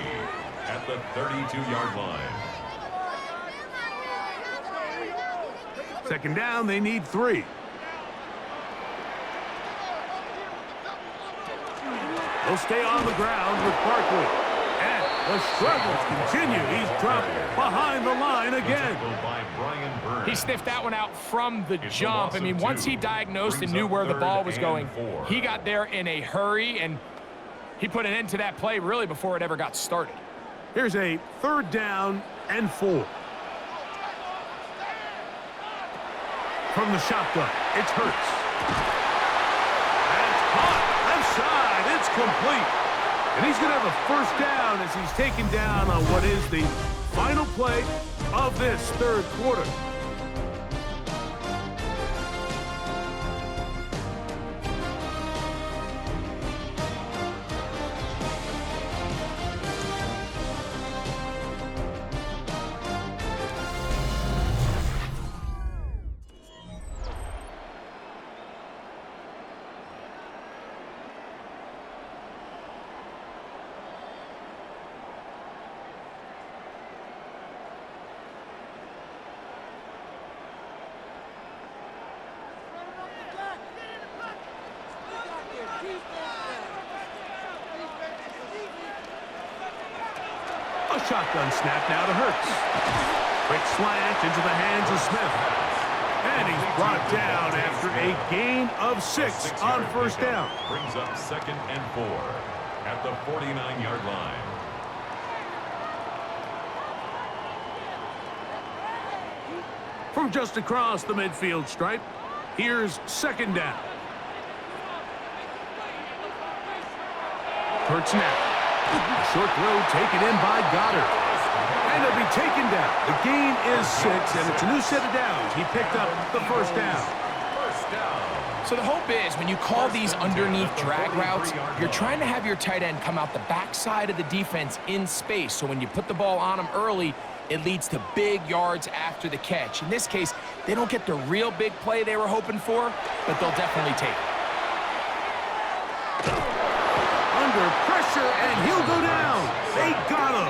at the 32-yard line. 2nd down, they need 3. They'll stay on the ground with Barkley. And the struggles continue. He's dropped behind the line again. He sniffed that one out from the jump. I mean, once he diagnosed and knew where the ball was going, he got there in a hurry, and he put an end to that play really before it ever got started. Here's a 3rd down and 4. From the shotgun, it's Hurts. That's caught. Left side, it's complete. And he's going to have a 1st down as he's taken down on what is the final play of this 3rd quarter. A shotgun snap now to Hurts. Quick slant into the hands of Smith. And he's brought down after a gain of 6 on first down. Brings up 2nd and 4 at the 49-yard line. From just across the midfield stripe, here's 2nd down. Hurts now. A short throw taken in by Goddard. And he'll be taken down. The gain is 6, and it's a new set of downs. He picked up the first down. So the hope is when you call these underneath drag routes, you're trying to have your tight end come out the backside of the defense in space. So when you put the ball on him early, it leads to big yards after the catch. In this case, they don't get the real big play they were hoping for, but they'll definitely take it. Under pressure, and he'll go down. They got him.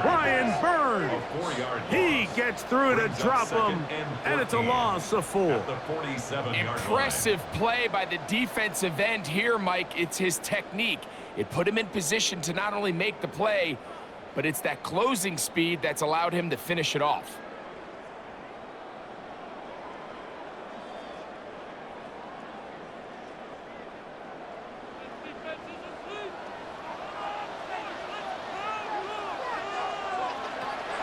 Brian Burns. He gets through to drop him, and it's a loss of 4. Impressive play by the defensive end here, Mike. It's his technique. It put him in position to not only make the play, but it's that closing speed that's allowed him to finish it off.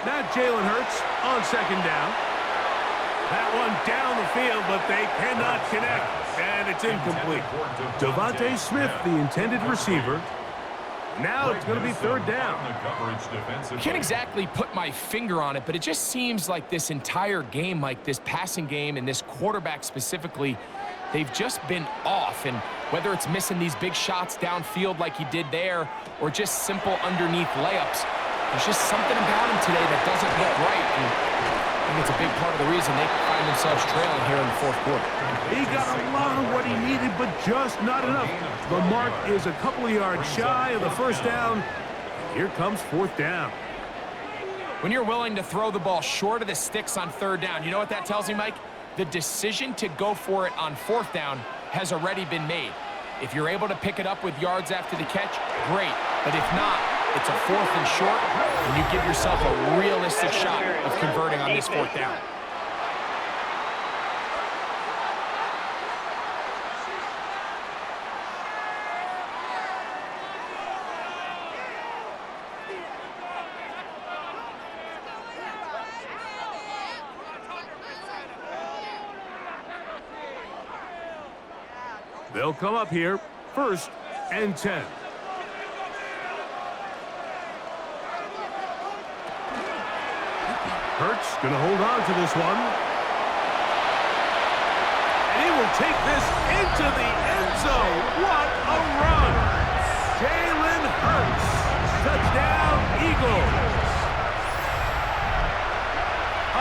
Now Jalen Hurts on 2nd down. That one down the field, but they cannot connect, and it's incomplete. Devontae Smith, the intended receiver. Now it's going to be 3rd down. I can't exactly put my finger on it, but it just seems like this entire game, Mike, this passing game and this quarterback specifically, they've just been off. And whether it's missing these big shots downfield like he did there or just simple underneath layups, there's just something about him today that doesn't look right. And I think it's a big part of the reason they find themselves trailing here in the 4th quarter. He got a lot of what he needed, but just not enough. The mark is a couple of yards shy of the first down. Here comes 4th down. When you're willing to throw the ball short of the sticks on 3rd down, you know what that tells me, Mike? The decision to go for it on 4th down has already been made. If you're able to pick it up with yards after the catch, great. But if not, it's a 4th and short, and you give yourself a realistic shot of converting on this 4th down. They'll come up here, 1st and 10. Hurts going to hold on to this one. And he will take this into the end zone. What a run! Jalen Hurts. Touchdown, Eagles.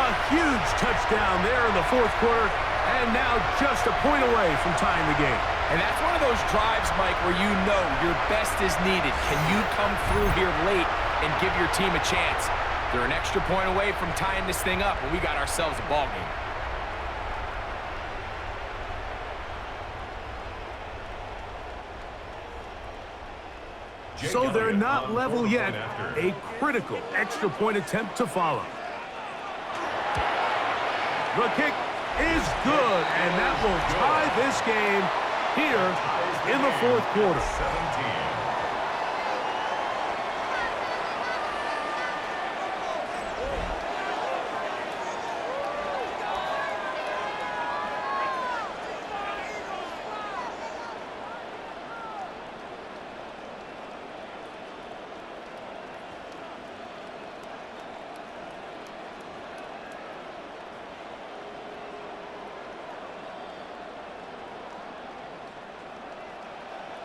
A huge touchdown there in the 4th quarter. And now just a point away from tying the game. And that's one of those drives, Mike, where you know your best is needed. Can you come through here late and give your team a chance? They're an extra point away from tying this thing up, and we got ourselves a ball game. So they're not level yet. A critical extra point attempt to follow. The kick is good, and that will tie this game here in the 4th quarter. 17.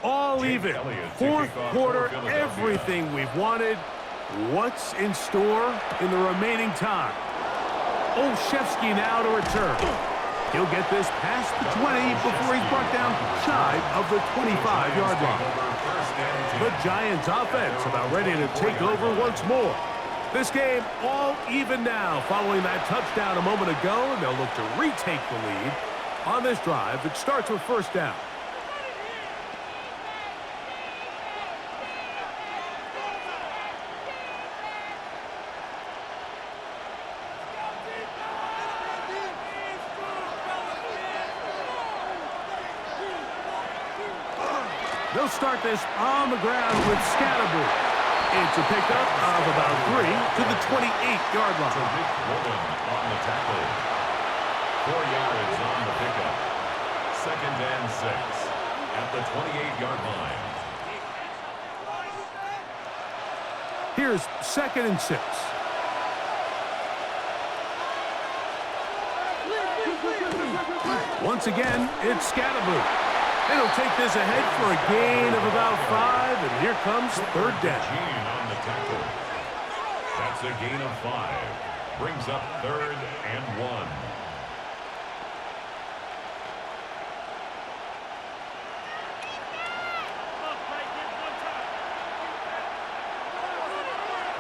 All even. 4th quarter, everything we've wanted. What's in store in the remaining time? Olszewski now to return. He'll get this past the 20 before he's brought down shy of the 25-yard line. The Giants offense about ready to take over once more. This game all even now following that touchdown a moment ago, and they'll look to retake the lead on this drive that starts with 1st down. They'll start this on the ground with Scatterboot. It's a pickup of about 3 to the 28-yard line. On the tackle. 4 yards on the pickup. 2nd and 6 at the 28-yard line. Here's 2nd and 6. Once again, it's Scatterboot. And he'll take this ahead for a gain of about 5, and here comes 3rd down. On the tackle. That's a gain of 5. Brings up 3rd and 1.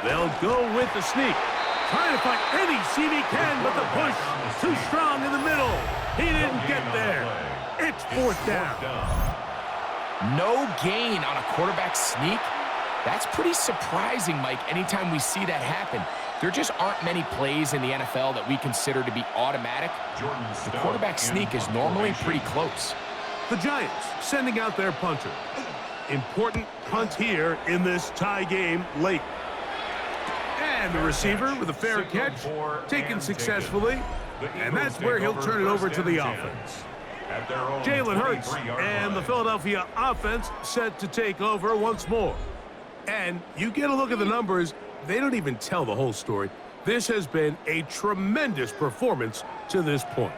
They'll go with the sneak. Trying to find any seam he can, but the push too strong in the middle. He didn't get there. It's 4th down. No gain on a quarterback sneak? That's pretty surprising, Mike, anytime we see that happen. There just aren't many plays in the NFL that we consider to be automatic. The quarterback sneak is normally pretty close. The Giants sending out their punter. Important punt here in this tie game late. And the receiver with a fair catch, taken successfully, and that's where he'll turn it over to the offense. Jalen Hurts and the Philadelphia offense set to take over once more. And you get a look at the numbers, they don't even tell the whole story. This has been a tremendous performance to this point.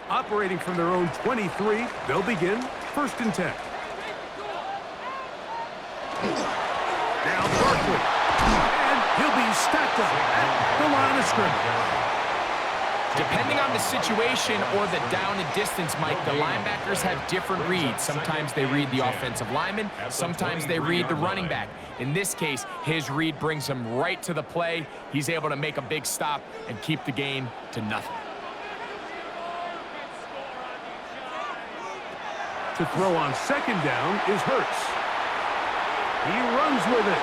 Operating from their own 23, they'll begin 1st and 10. Now Barkley. And he'll be stacked up at the line of scrimmage. Depending on the situation or the down and distance, Mike, the linebackers have different reads. Sometimes they read the offensive lineman. Sometimes they read the running back. In this case, his read brings him right to the play. He's able to make a big stop and keep the gain to nothing. To throw on 2nd down is Hurts. He runs with it.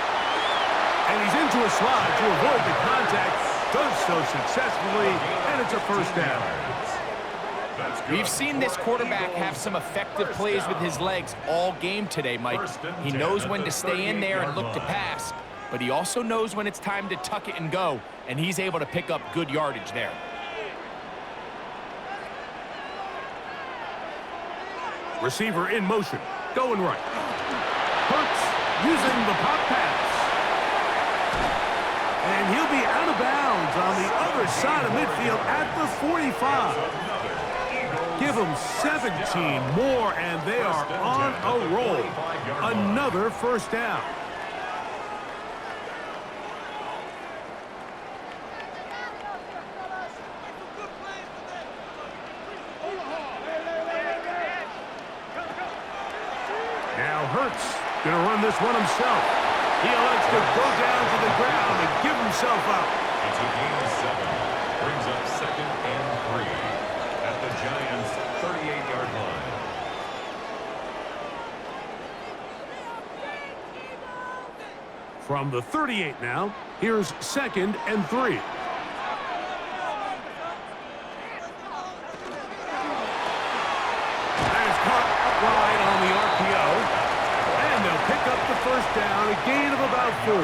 And he's into a slide to avoid the contact. Does so successfully, and it's a 1st down. We've seen this quarterback have some effective plays with his legs all game today, Mike. He knows when to stay in there and look to pass, but he also knows when it's time to tuck it and go, and he's able to pick up good yardage there. Receiver in motion, going right. Hurts using the pop pass. And he'll be out of bounds on the other side of midfield at the 45. Give them 17 more, and they are on a roll. Another 1st down. Now Hurts going to run this one himself. He elects to go down to the ground and give himself up. It's a gain of 7. Brings up 2nd and 3 at the Giants' 38-yard line. From the 38 now, here's 2nd and 3. There's caught upright on the RPO. And they'll pick up the 1st down, a gain of about 4.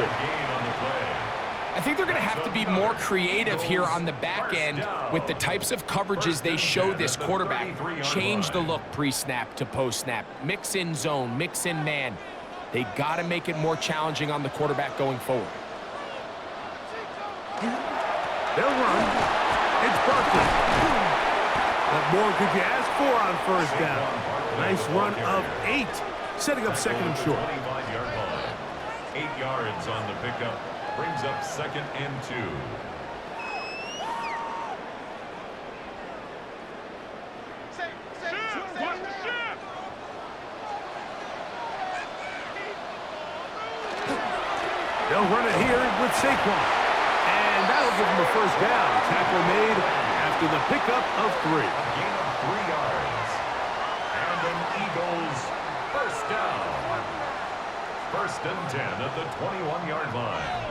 I think they're going to have to be more creative here on the back end with the types of coverages they show this quarterback. Change the look pre-snap to post-snap. Mix in zone, mix in man. They got to make it more challenging on the quarterback going forward. They'll run. It's Barkley. What more could you ask for on 1st down? Nice run of 8. Setting up 2nd and short. 25-yard line. 8 yards on the pickup. Brings up 2nd and 2. They'll run it here with Saquon. And that'll give them a 1st down. Tackle made after the pickup of 3. A gain of 3 yards. And an Eagles 1st down. 1st and 10 at the 21-yard line.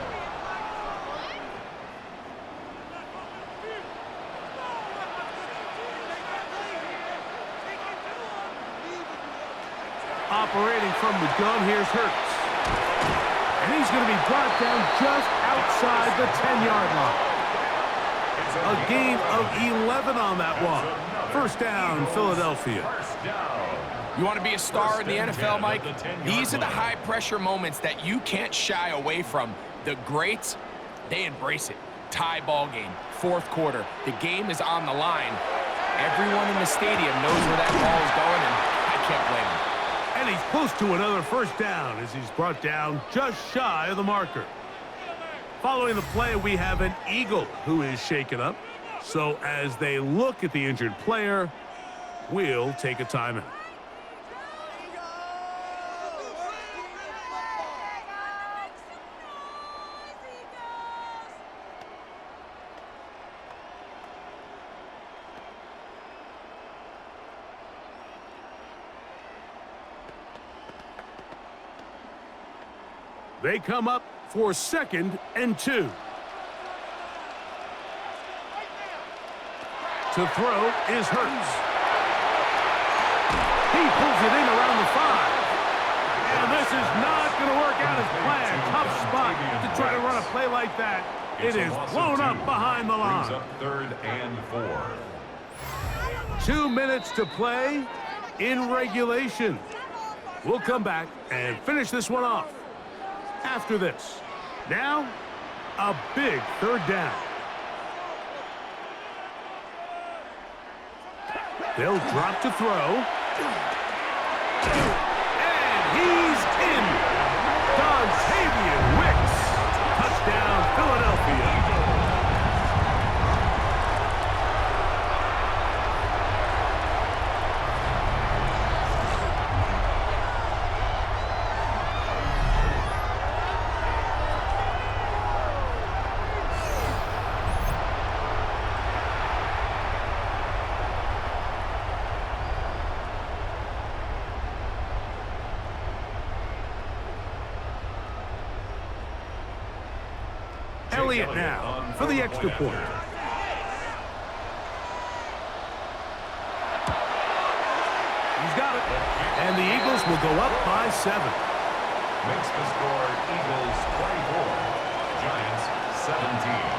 Operating from the gun, here's Hurts. And he's going to be brought down just outside the 10-yard line. A gain of 11 on that one. First down, Philadelphia. You want to be a star in the NFL, Mike? These are the high-pressure moments that you can't shy away from. The greats, they embrace it. Tie ball game, fourth quarter. The game is on the line. Everyone in the stadium knows where that ball is going, and I can't blame him. And he's close to another first down as he's brought down just shy of the marker. Following the play, we have an Eagle who is shaken up. So as they look at the injured player, we'll take a timeout. They come up for 2nd and 2. To throw is Hurts. He pulls it in around the 5. And this is not going to work out as planned. Tough spot to try to run a play like that. It is blown up behind the line. Up 3rd and 4. 2 minutes to play in regulation. We'll come back and finish this one off after this. Now, a big 3rd down. They'll drop to throw. And he's in. Dontavian Wicks. Touchdown, Philadelphia. Elliott now for the extra point. He's got it. And the Eagles will go up by 7. Makes the score Eagles 24, Giants 17.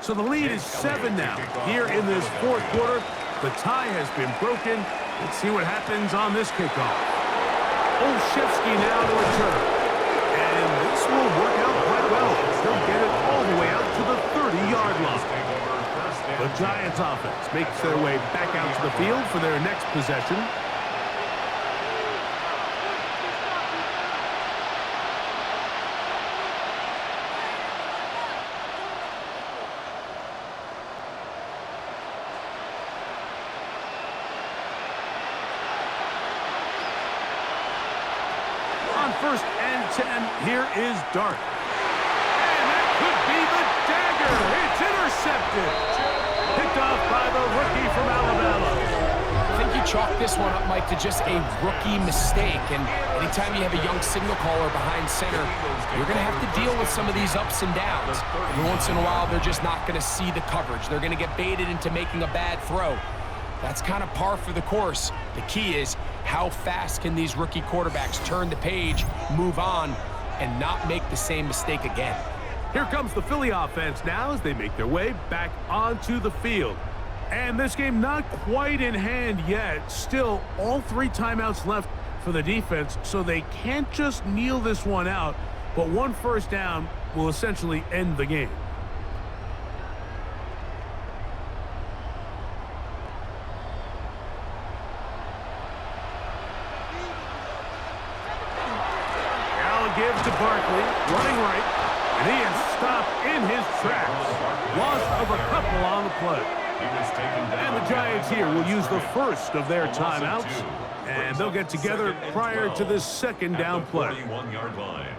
So the lead is 7 now. Here in this 4th quarter, the tie has been broken. Let's see what happens on this kickoff. Olszewski now to return. And this will work out quite well. They'll get it all the way out to the 30-yard line. The Giants offense makes their way back out to the field for their next possession. On 1st and 10, here is Dart. And that could be the dagger. It's intercepted. Picked off by the rookie from Alabama. I think you chalk this one up, Mike, to just a rookie mistake. And anytime you have a young signal caller behind center, you're going to have to deal with some of these ups and downs. Every once in a while, they're just not going to see the coverage. They're going to get baited into making a bad throw. That's kind of par for the course. The key is how fast can these rookie quarterbacks turn the page, move on, and not make the same mistake again. Here comes the Philly offense now as they make their way back onto the field. And this game not quite in hand yet. Still, all 3 timeouts left for the defense, so they can't just kneel this one out, but 1 first down will essentially end the game. Give to Barkley, running right, and he is stopped in his tracks. Loss of a couple on the play. And the Giants here will use the first of their timeouts, and they'll get together prior to this 2nd down play. 41-yard line.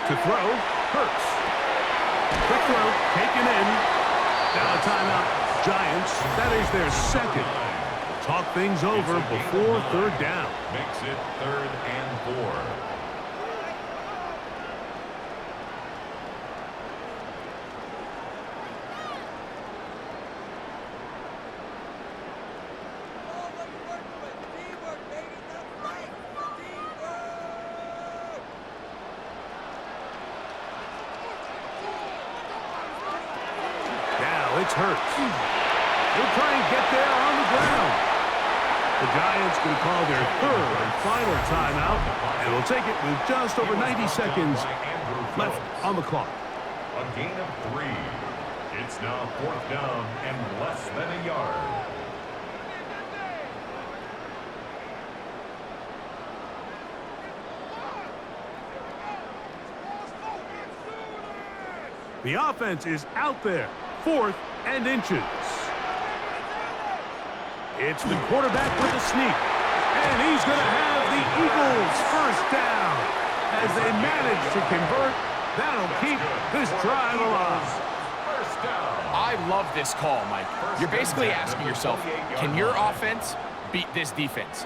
To throw, Hurts. Quick throw, taken in. Now a timeout. Giants, that is their second. Talk things over before third down. Makes it 3rd and 4. It's Hurts. He'll try and get there on the ground. The Giants can call their third and final timeout, and will take it with just over 90 seconds left on the clock. A gain of 3. It's now 4th down and less than a yard. The offense is out there. 4th and inches. It's the quarterback with the sneak. And he's going to have the Eagles first down. As they manage to convert, that'll keep this drive alive. First down. I love this call, Mike. You're basically asking yourself, can your offense beat this defense?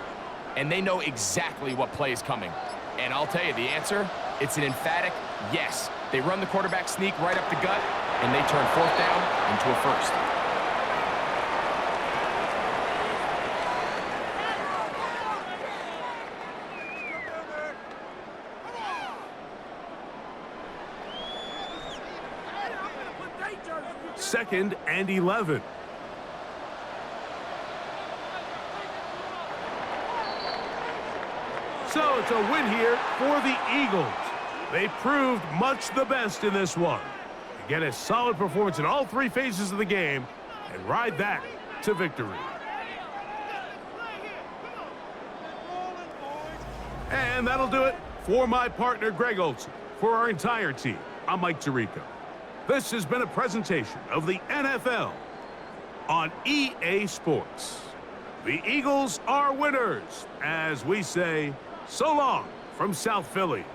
And they know exactly what play is coming. And I'll tell you the answer, it's an emphatic yes. They run the quarterback sneak right up the gut, and they turn 4th down into a first. Second and 11. So it's a win here for the Eagles. They proved much the best in this one. Get a solid performance in all 3 phases of the game and ride that to victory. And that'll do it for my partner, Greg Olson. For our entire team, I'm Mike Tirico. This has been a presentation of the NFL on EA Sports. The Eagles are winners, as we say, so long from South Philly.